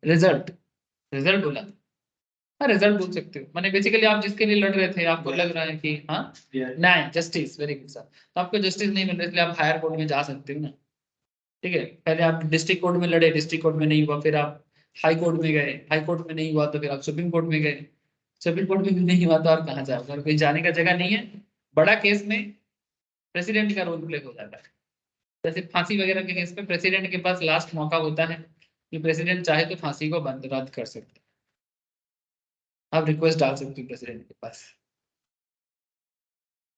रिजल्ट, रिजल्ट बोला, हाँ रिजल्ट बोल सकते हो। मैंने बेसिकली आप जिसके लिए लड़ रहे थे आपको लग रहा है कि हाँ नहीं जस्टिस, वेरी गुड सर, तो आपको जस्टिस नहीं मिल रहा इसलिए आप हायर कोर्ट में जा सकते हो ना। ठीक है, पहले आप डिस्ट्रिक्ट कोर्ट में लड़े, डिस्ट्रिक्ट कोर्ट में नहीं हुआ, फिर आप हाई कोर्ट में गए, हाई कोर्ट में नहीं हुआ तो फिर आप सुप्रीम कोर्ट में गए, सुप्रीम कोर्ट में भी नहीं हुआ तो आप कहाँ जाओगे, और कोई जाने का जगह नहीं है। बड़ा केस में प्रेसिडेंट का रोल प्ले हो जाता है। जैसे फांसी वगैरह के केस में प्रेसिडेंट के पास लास्ट मौका होता है कि प्रेसिडेंट चाहे तो फांसी को बंद रद्द कर सकते हैं। आप रिक्वेस्ट डाल सकते हो प्रेसिडेंट के पास।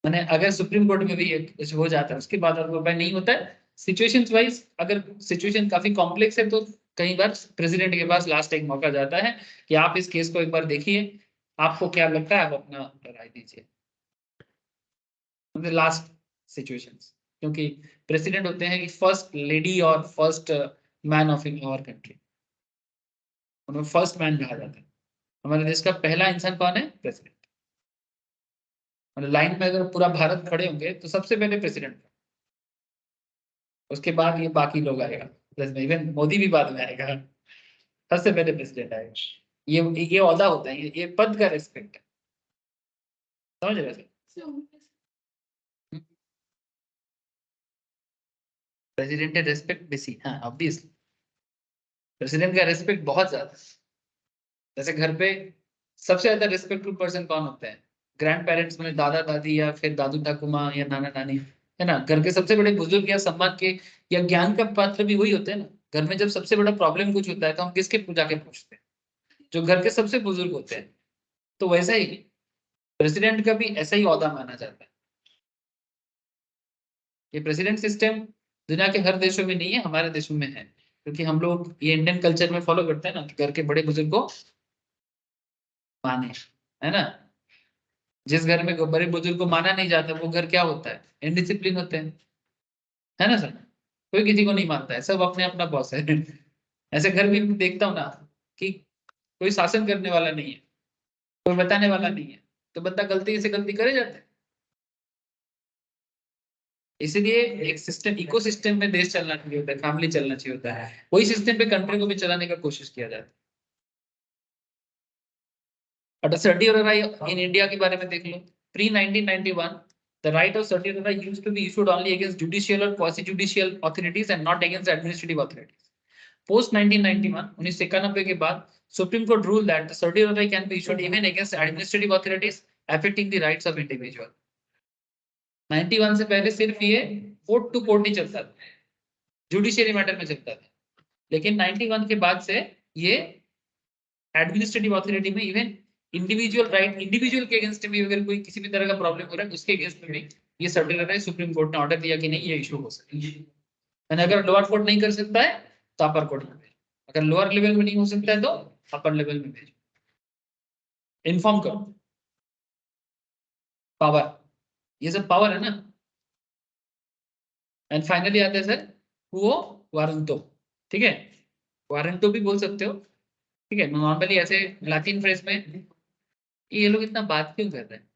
मैंने अगर सुप्रीम कोर्ट में भी कुछ हो जाता है उसके बाद अगर नहीं होता है सिचुएशंस वाइज, अगर सिचुएशन काफी कॉम्प्लेक्स है तो कई बार प्रेसिडेंट के पास लास्ट एक मौका जाता है कि आप इस केस को एक बार देखिए, आपको क्या लगता है, आप अपना राय दीजिए। मतलब लास्ट सिचुएशंस, क्योंकि प्रेसिडेंट होते हैं कि फर्स्ट लेडी और first man of in our country, उन्हें फर्स्ट मैन कहा जाता है। हमारे देश का पहला इंसान कौन है? प्रेसिडेंट। मतलब लाइन में अगर पूरा भारत खड़े होंगे तो सबसे पहले प्रेसिडेंट, उसके बाद ये बाकी लोग आएगा, प्लस में इवन मोदी भी बाद में आएगा, सबसे पहले प्रेसिडेंट आएगा। ये ओहदा होता है, ये पद का रेस्पेक्ट है, समझ रहे थे? प्रेसिडेंट है रेस्पेक्ट बेसी, हाँ ऑब्वियसली प्रेसिडेंट का रेस्पेक्ट बहुत ज्यादा। जैसे घर पे सबसे ज्यादा रिस्पेक्टफुल पर्सन कौन होता है? ग्रैंड पेरेंट्स में दादा दादी या फिर दादू ठाकू माँ या नाना नानी, है ना? घर के सबसे बड़े बुजुर्ग या सम्मान के या ज्ञान का पात्र भी वही होते हैं ना। घर में जब सबसे बड़ा प्रॉब्लम कुछ होता है तो हम किसके जाके पूछते हैं? जो घर के सबसे बुजुर्ग होते हैं। तो वैसा ही प्रेसिडेंट का भी ऐसा ही ओहदा माना जाता है। ये प्रेसिडेंट सिस्टम दुनिया के हर देशों में नहीं है, हमारे देशों में है, क्योंकि हम लोग ये इंडियन कल्चर में फॉलो करते हैं ना कि घर के बड़े बुजुर्ग को माने, है ना? जिस घर में बड़े बुजुर्ग को माना नहीं जाता वो घर क्या होता है? इनडिसिप्लिन होते हैं, है ना सर? कोई किसी को नहीं मानता है, सब अपने अपना बॉस है। ऐसे घर भी देखता हूँ ना कि कोई शासन करने वाला नहीं है, कोई बताने वाला नहीं है, तो बंदा गलती से गलती करे जाता है। इसीलिए एक सिस्टम, इकोसिस्टम में देश चलना चाहिए होता है, फैमिली चलना चाहिए होता है, वही सिस्टम पे कंट्री को भी चलाने का कोशिश किया जाता है। अटॉसिटी और राइट इन इंडिया के बारे में देख लो। Pre 1991 the right of certiorari used to be issued only against judicial or quasi judicial authorities and not against administrative authorities. Post 1991 1991 के बाद supreme court ruled that the certiorari can be issued even against administrative authorities affecting the rights of individual. 91 से पहले सिर्फ ये court to court ही चलता था, judiciary matter में चलता था, लेकिन 91 के बाद से ये एडमिनिस्ट्रेटिव अथॉरिटी में इवन इंडिविजुअल राइट, इंडिविजुअल के अगेंस्ट भी अगर कोई किसी भी तरह का प्रॉब्लम हो रहा है उसके अगेंस्ट में भी ये सर्टिफिकेट है, सुप्रीम कोर्ट ने ऑर्डर दिया कि नहीं ये इशू हो सकती है। यानी अगर लोअर कोर्ट नहीं कर सकता है तो अपर कोर्ट में भेजो, अगर लोअर लेवल में नहीं हो सकता है तो अपर लेवल में भेजो, इन्फॉर्म करो। पावर, ये सब पावर है ना। एंड फाइनली आते हैं सर वो वारंटो, ठीक है? वारंटो भी बोल सकते हो, ठीक है? नॉर्मली ऐसे लैटिन फ्रेज में ये लोग इतना बात क्यों कर रहे हैं?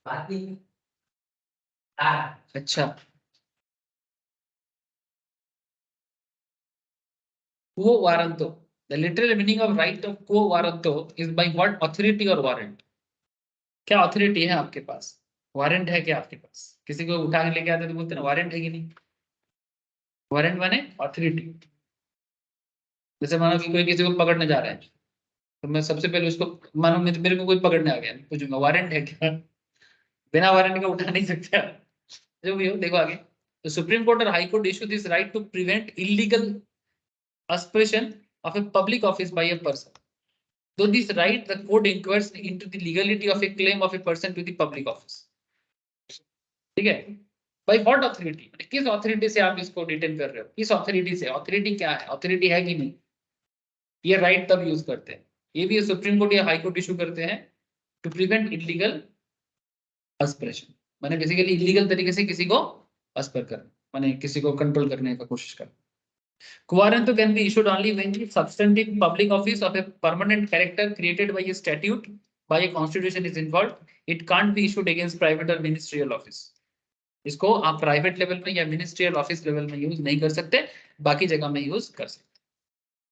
बात नहीं। अच्छा, quo warranto, the literal meaning of right of quo warranto is by what authority or warrant? क्या अथॉरिटी है आपके पास? वारंट है क्या आपके पास? किसी को उठा के लेके आते तो बोलते ना वारंट है कि नहीं? वारंट माने अथॉरिटी। जैसे मानो कि कोई किसी को पकड़ने जा रहा है तो मैं सबसे पहले उसको, मानो मेरे को कोई पकड़ने आ गया, पूछूंगा वारंट है क्या? बिना वारंट का उठा नहीं सकता। जो भी हो देखो आगे। तो सुप्रीम कोर्ट और high court issue this writ to prevent illegal aspersion of a public office by a person. Though this right, the court inquires into the legality of a claim of a person to the public office. ठीक है? By what authority? किस authority से आप इसको detain कर रहे हो? किस authority से? authority क्या है? authority है कि नहीं? ये right तब यूज करते हैं। ये भी सुप्रीम कोर्ट या हाई कोर्ट इशू करते हैं टू प्रिवेंट इलीगल aspersion, माने बेसिकली इलीगल तरीके से किसी को अस्पर करना, माने किसी को कंट्रोल करने का कोशिश करना। Quorum can be issued only when the substantive public office of a permanent character created by a statute by a constitution is involved. It can't be issued against private or ministerial office. इसको आप private level में या ministerial office level में use नहीं कर सकते, बाकी जगह में यूज कर सकते,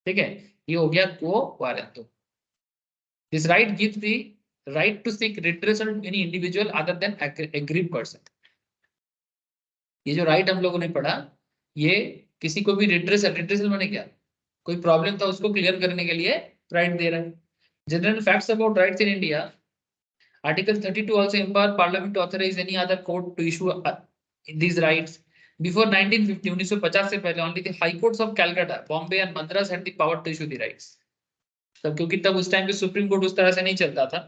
ठीक है? ये हो गया quo warranto. This right gives the right to seek redressal to any individual other than aggrieved person. ये जो राइट हम लोगों ने पढ़ा, ये किसी को भी रिड्रेसल, रिड्रेसल माने क्या? कोई प्रॉब्लम था उसको क्लियर करने के लिए राइट दे रहा है। General facts about rights in India, article 32 also empower parliament to authorize any other court to issue these rights. Before 1950, 1950 से पहले only the high courts of Calcutta, Bombay and Madras had the power to issue the rights. तब क्योंकि तब उस time पे supreme court उस तरह से नहीं चलता था।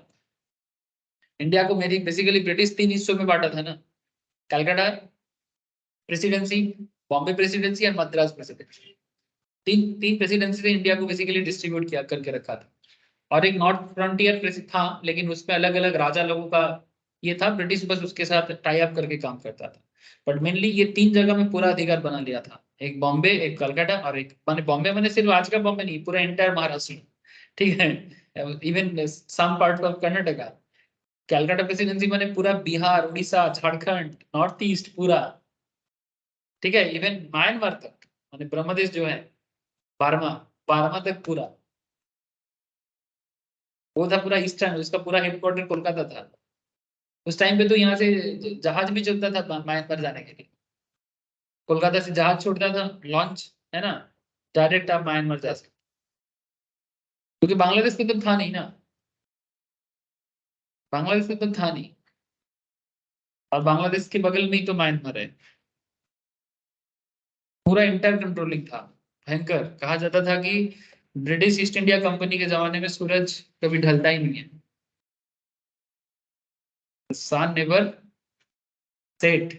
इंडिया को मेरी बेसिकली ब्रिटिश 3 हिस्सों में बांटा था ना, कलकत्ता प्रेसिडेंसी, बॉम्बे प्रेसिडेंसी और मद्रास प्रेसिडेंसी, तीन तीन प्रेसिडेंसी से इंडिया को बेसिकली डिस्ट्रीब्यूट किया करके रखा था। और एक नॉर्थ फ्रंटियर था, लेकिन उसमें अलग अलग राजा लोगों का ये था, ब्रिटिश बस उसके साथ टाई अप करके काम करता था। बट मेनली ये तीन जगह में पूरा अधिकार बना लिया था, एक बॉम्बे, एक कलकत्ता और एक माने बॉम्बे मैंने सिर्फ आज का बॉम्बे नहीं, पूरा एंटायर महाराष्ट्र, ठीक है, even some part of Karnataka. Calcutta presidency मैंने पूरा बिहार, उड़ीसा, झारखंड, नॉर्थ ईस्ट पूरा, ठीक है, इवन म्यांमार तक, माने ब्रह्मदेश जो है, बारमा, बारमा तक पूरा, वो था पूरा ईस्टर्न, उसका पूरा हेडक्वार्टर कोलकाता था। उस टाइम पे तो यहाँ से जहाज भी चलता था म्यांमार जाने के लिए, कोलकाता से जहाज छोड़ता था, लॉन्च, है ना, डायरेक्ट आप म्यांमार जा सकते, क्योंकि बांग्लादेश में तो था नहीं ना, बांग्लादेश में तो था नहीं, और बांग्लादेश के बगल में ही तो म्यांमार है। पूरा इंटर कंट्रोलिंग था, भयंकर, कहा जाता था कि ब्रिटिश ईस्ट इंडिया कंपनी के जमाने में सूरज कभी ढलता ही नहीं है, सन नेवर सेट,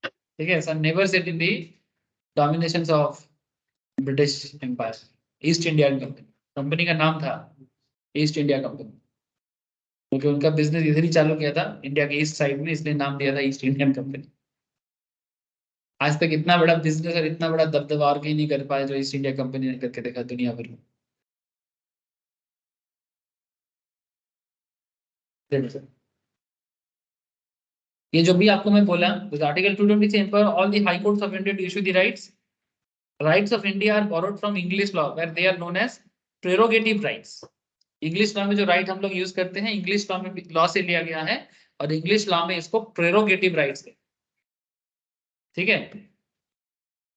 ठीक है, sun never set in the dominations of British empire, East India company, company का नाम था ईस्ट इंडिया कंपनी, क्योंकि उनका बिजनेस इधर ही चालू किया था इंडिया के ईस्ट साइड में, इसलिए नाम दिया था ईस्ट इंडियन कंपनी। आज तक इतना बड़ा बिजनेस और इतना बड़ा दबदबा और कहीं नहीं कर पाया जो ईस्ट इंडिया कंपनी ने करके देखा दुनिया भर में। ये जो भी आपको मैं बोला, article 220 empower all the high courts of India to issue the writs of India are borrowed from English law where they are known as prerogative writs. English law में जो राइट हम लोग यूज करते हैं, इंग्लिश लॉ में law से लिया गया है, और इंग्लिश लॉ में इसको प्रेरोगेटिव राइट्स है, ठीक है।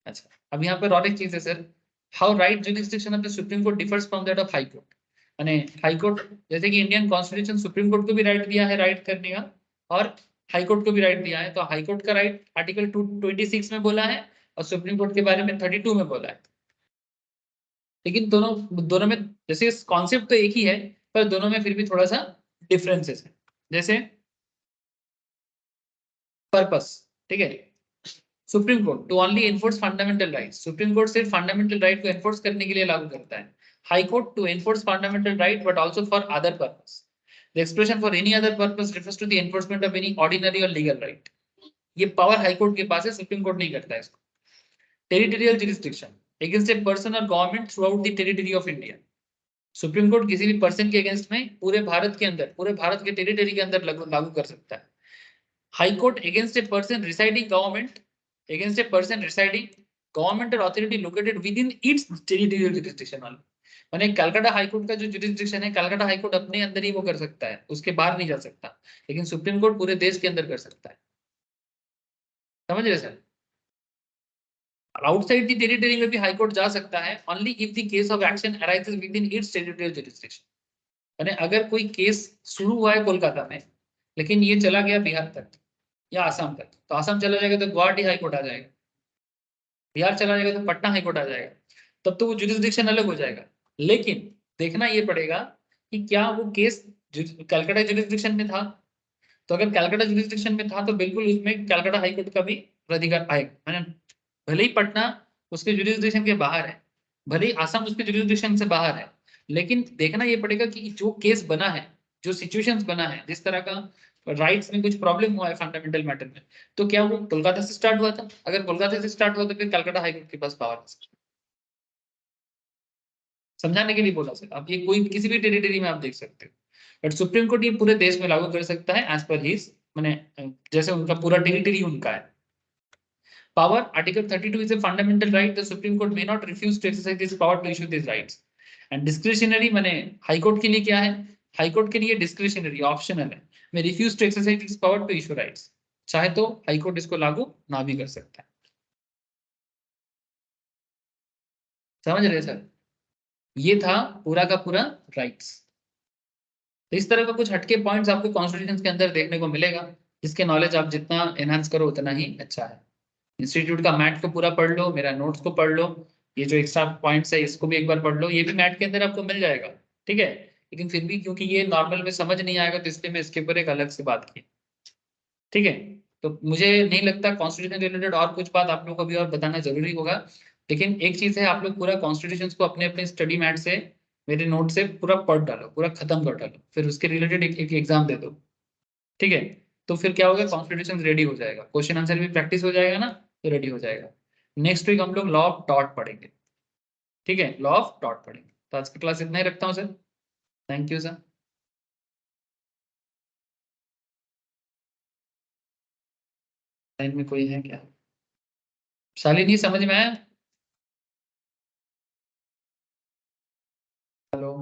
अच्छा, अब यहाँ पर और एक चीज है sir, how right jurisdiction of the supreme court differs from that of high court. माने हाई कोर्ट, जैसे कि इंडियन कॉन्स्टिट्यूशन सुप्रीम कोर्ट को भी राइट दिया है राइट करने का, और हाई कोर्ट को भी राइट दिया है, तो हाई कोर्ट का राइट आर्टिकल 226 में बोला है, और सुप्रीम कोर्ट के बारे में 32 में बोला है। लेकिन दोनों दोनों में जैसे कॉन्सेप्ट तो एक ही है, पर दोनों में फिर भी थोड़ा सा डिफरेंसेस है। जैसे पर्पस, ठीक है, supreme court to only enforce fundamental rights, supreme court सिर्फ फंडामेंटल राइट को एनफोर्स करने के लिए लागू करता है। High court to enforce fundamental right but also for other purpose, the expression for any other purpose refers to the enforcement of any ordinary और legal right. ये पावर हाई कोर्ट के पास है, सुप्रीम कोर्ट नहीं करता है इसको। Territorial jurisdiction against a person और government through out the territory of India, supreme court किसी भी पर्सन के अगेंस्ट में पूरे भारत के अंदर, पूरे भारत के टेरिटरी के अंदर लागू कर सकता है। High court against a person residing government, against a person residing government और authority located within its territorial jurisdiction only. माने कलकत्ता हाई कोर्ट का जो जुरिसडिक्शन है, कलकत्ता हाई कोर्ट अपने अंदर ही वो कर सकता है, उसके बाहर नहीं जा सकता, लेकिन सुप्रीम कोर्ट पूरे देश के अंदर कर सकता है। समझ रहे सर? आउटसाइड द टेरिटरी में भी हाई कोर्ट जा सकता है, only if the case of action arises with in its territorial jurisdiction. यानी अगर कोई केस शुरू हुआ है कोलकाता में, लेकिन ये चला गया बिहार तक या आसाम तक, तो आसाम चला जाएगा तो गुवाहाटी हाई कोर्ट आ जाएगा, बिहार चला जाएगा तो पटना हाई कोर्ट आ जाएगा, तब तो वो जुरिसडिक्शन अलग हो जाएगा। लेकिन देखना ये पड़ेगा कि क्या वो केस कलकत्ता जुरिसडिक्शन में था, तो अगर कलकत्ता जुरिसडिक्शन में था तो बिल्कुल उसमें कलकत्ता हाई कोर्ट का भी अधिकार आएगा। मैंने भले ही पटना उसके जुरिसडिक्शन के बाहर है, भले ही आसाम उसके जुरिसडिक्शन से बाहर है, लेकिन देखना ये पड़ेगा कि जो केस बना है, जो सिचुएशंस बना है, जिस तरह का राइट्स में कुछ प्रॉब्लम हुआ है फंडामेंटल मैटर में, तो क्या वो कोलकाता से स्टार्ट हुआ था? अगर कोलकाता से स्टार्ट हुआ तो फिर कलकत्ता हाईकोर्ट के पास पावर है। समझाने के लिए बोला सर, आप ये कोई किसी भी टेरिटरी में आप देख सकते हो, बट सुप्रीम कोर्ट ये पूरे देश में लागू कर सकता है एज पर हिज, माने जैसे उनका पूरा टेरिटरी उनका है। Power, Article 32 is a fundamental right. The Supreme Court may not refuse to exercise this power to issue these rights. And discretionary माने हाई कोर्ट के लिए क्या है? हाई कोर्ट के लिए डिस्क्रिशनरी ऑप्शनल है, मैं refuse to exercise this power to issue writs, चाहे तो हाई कोर्ट इसको लागू ना भी कर सकता है। समझ रहे सर? ये था पूरा का पूरा राइट्स। तो इस तरह का कुछ हटके पॉइंट्स आपको कॉन्स्टिट्यूशन के अंदर देखने को मिलेगा, जिसके नॉलेज आप जितना एनहांस करो उतना ही अच्छा है। इंस्टीट्यूट का मैट को पूरा पढ़ लो, मेरा नोट्स को पढ़ लो, ये जो एक्स्ट्रा पॉइंट्स है इसको भी एक बार पढ़ लो, ये भी मैट के अंदर आपको मिल जाएगा, ठीक है। लेकिन फिर भी क्योंकि ये नॉर्मल में समझ नहीं आएगा, तो इसलिए मैं इसके ऊपर एक अलग से बात की, ठीक है। तो मुझे नहीं लगता कॉन्स्टिट्यूशन रिलेटेड और कुछ बात आप लोग को भी और बताना जरूरी होगा। लेकिन एक चीज है, आप लोग पूरा कॉन्स्टिट्यूशन को अपने अपने स्टडी मैट से, मेरे नोट से पूरा पढ़ डालो, पूरा खत्म कर डालो, फिर उसके रिलेटेड एक एग्जाम दे दो। ठीक है? तो फिर क्या होगा, कॉन्स्टिट्यूशन रेडी हो जाएगा, क्वेश्चन आंसर भी प्रैक्टिस हो जाएगा ना, तो रेडी हो जाएगा। नेक्स्ट वीक हम लोग लॉ ऑफ डॉट पढ़ेंगे। ठीक है, लॉ ऑफ डॉट पढ़ेंगे। तो आज की क्लास इतना ही रखता हूँ sir. Thank you sir. Line में कोई है क्या? शालिनी समझ में आया? हेलो।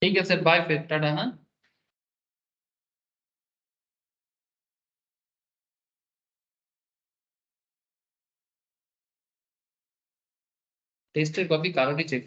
ठीक है सर, बाय फिर, टाटा। हाँ, टेस्टेड कॉपी कारण ही चेक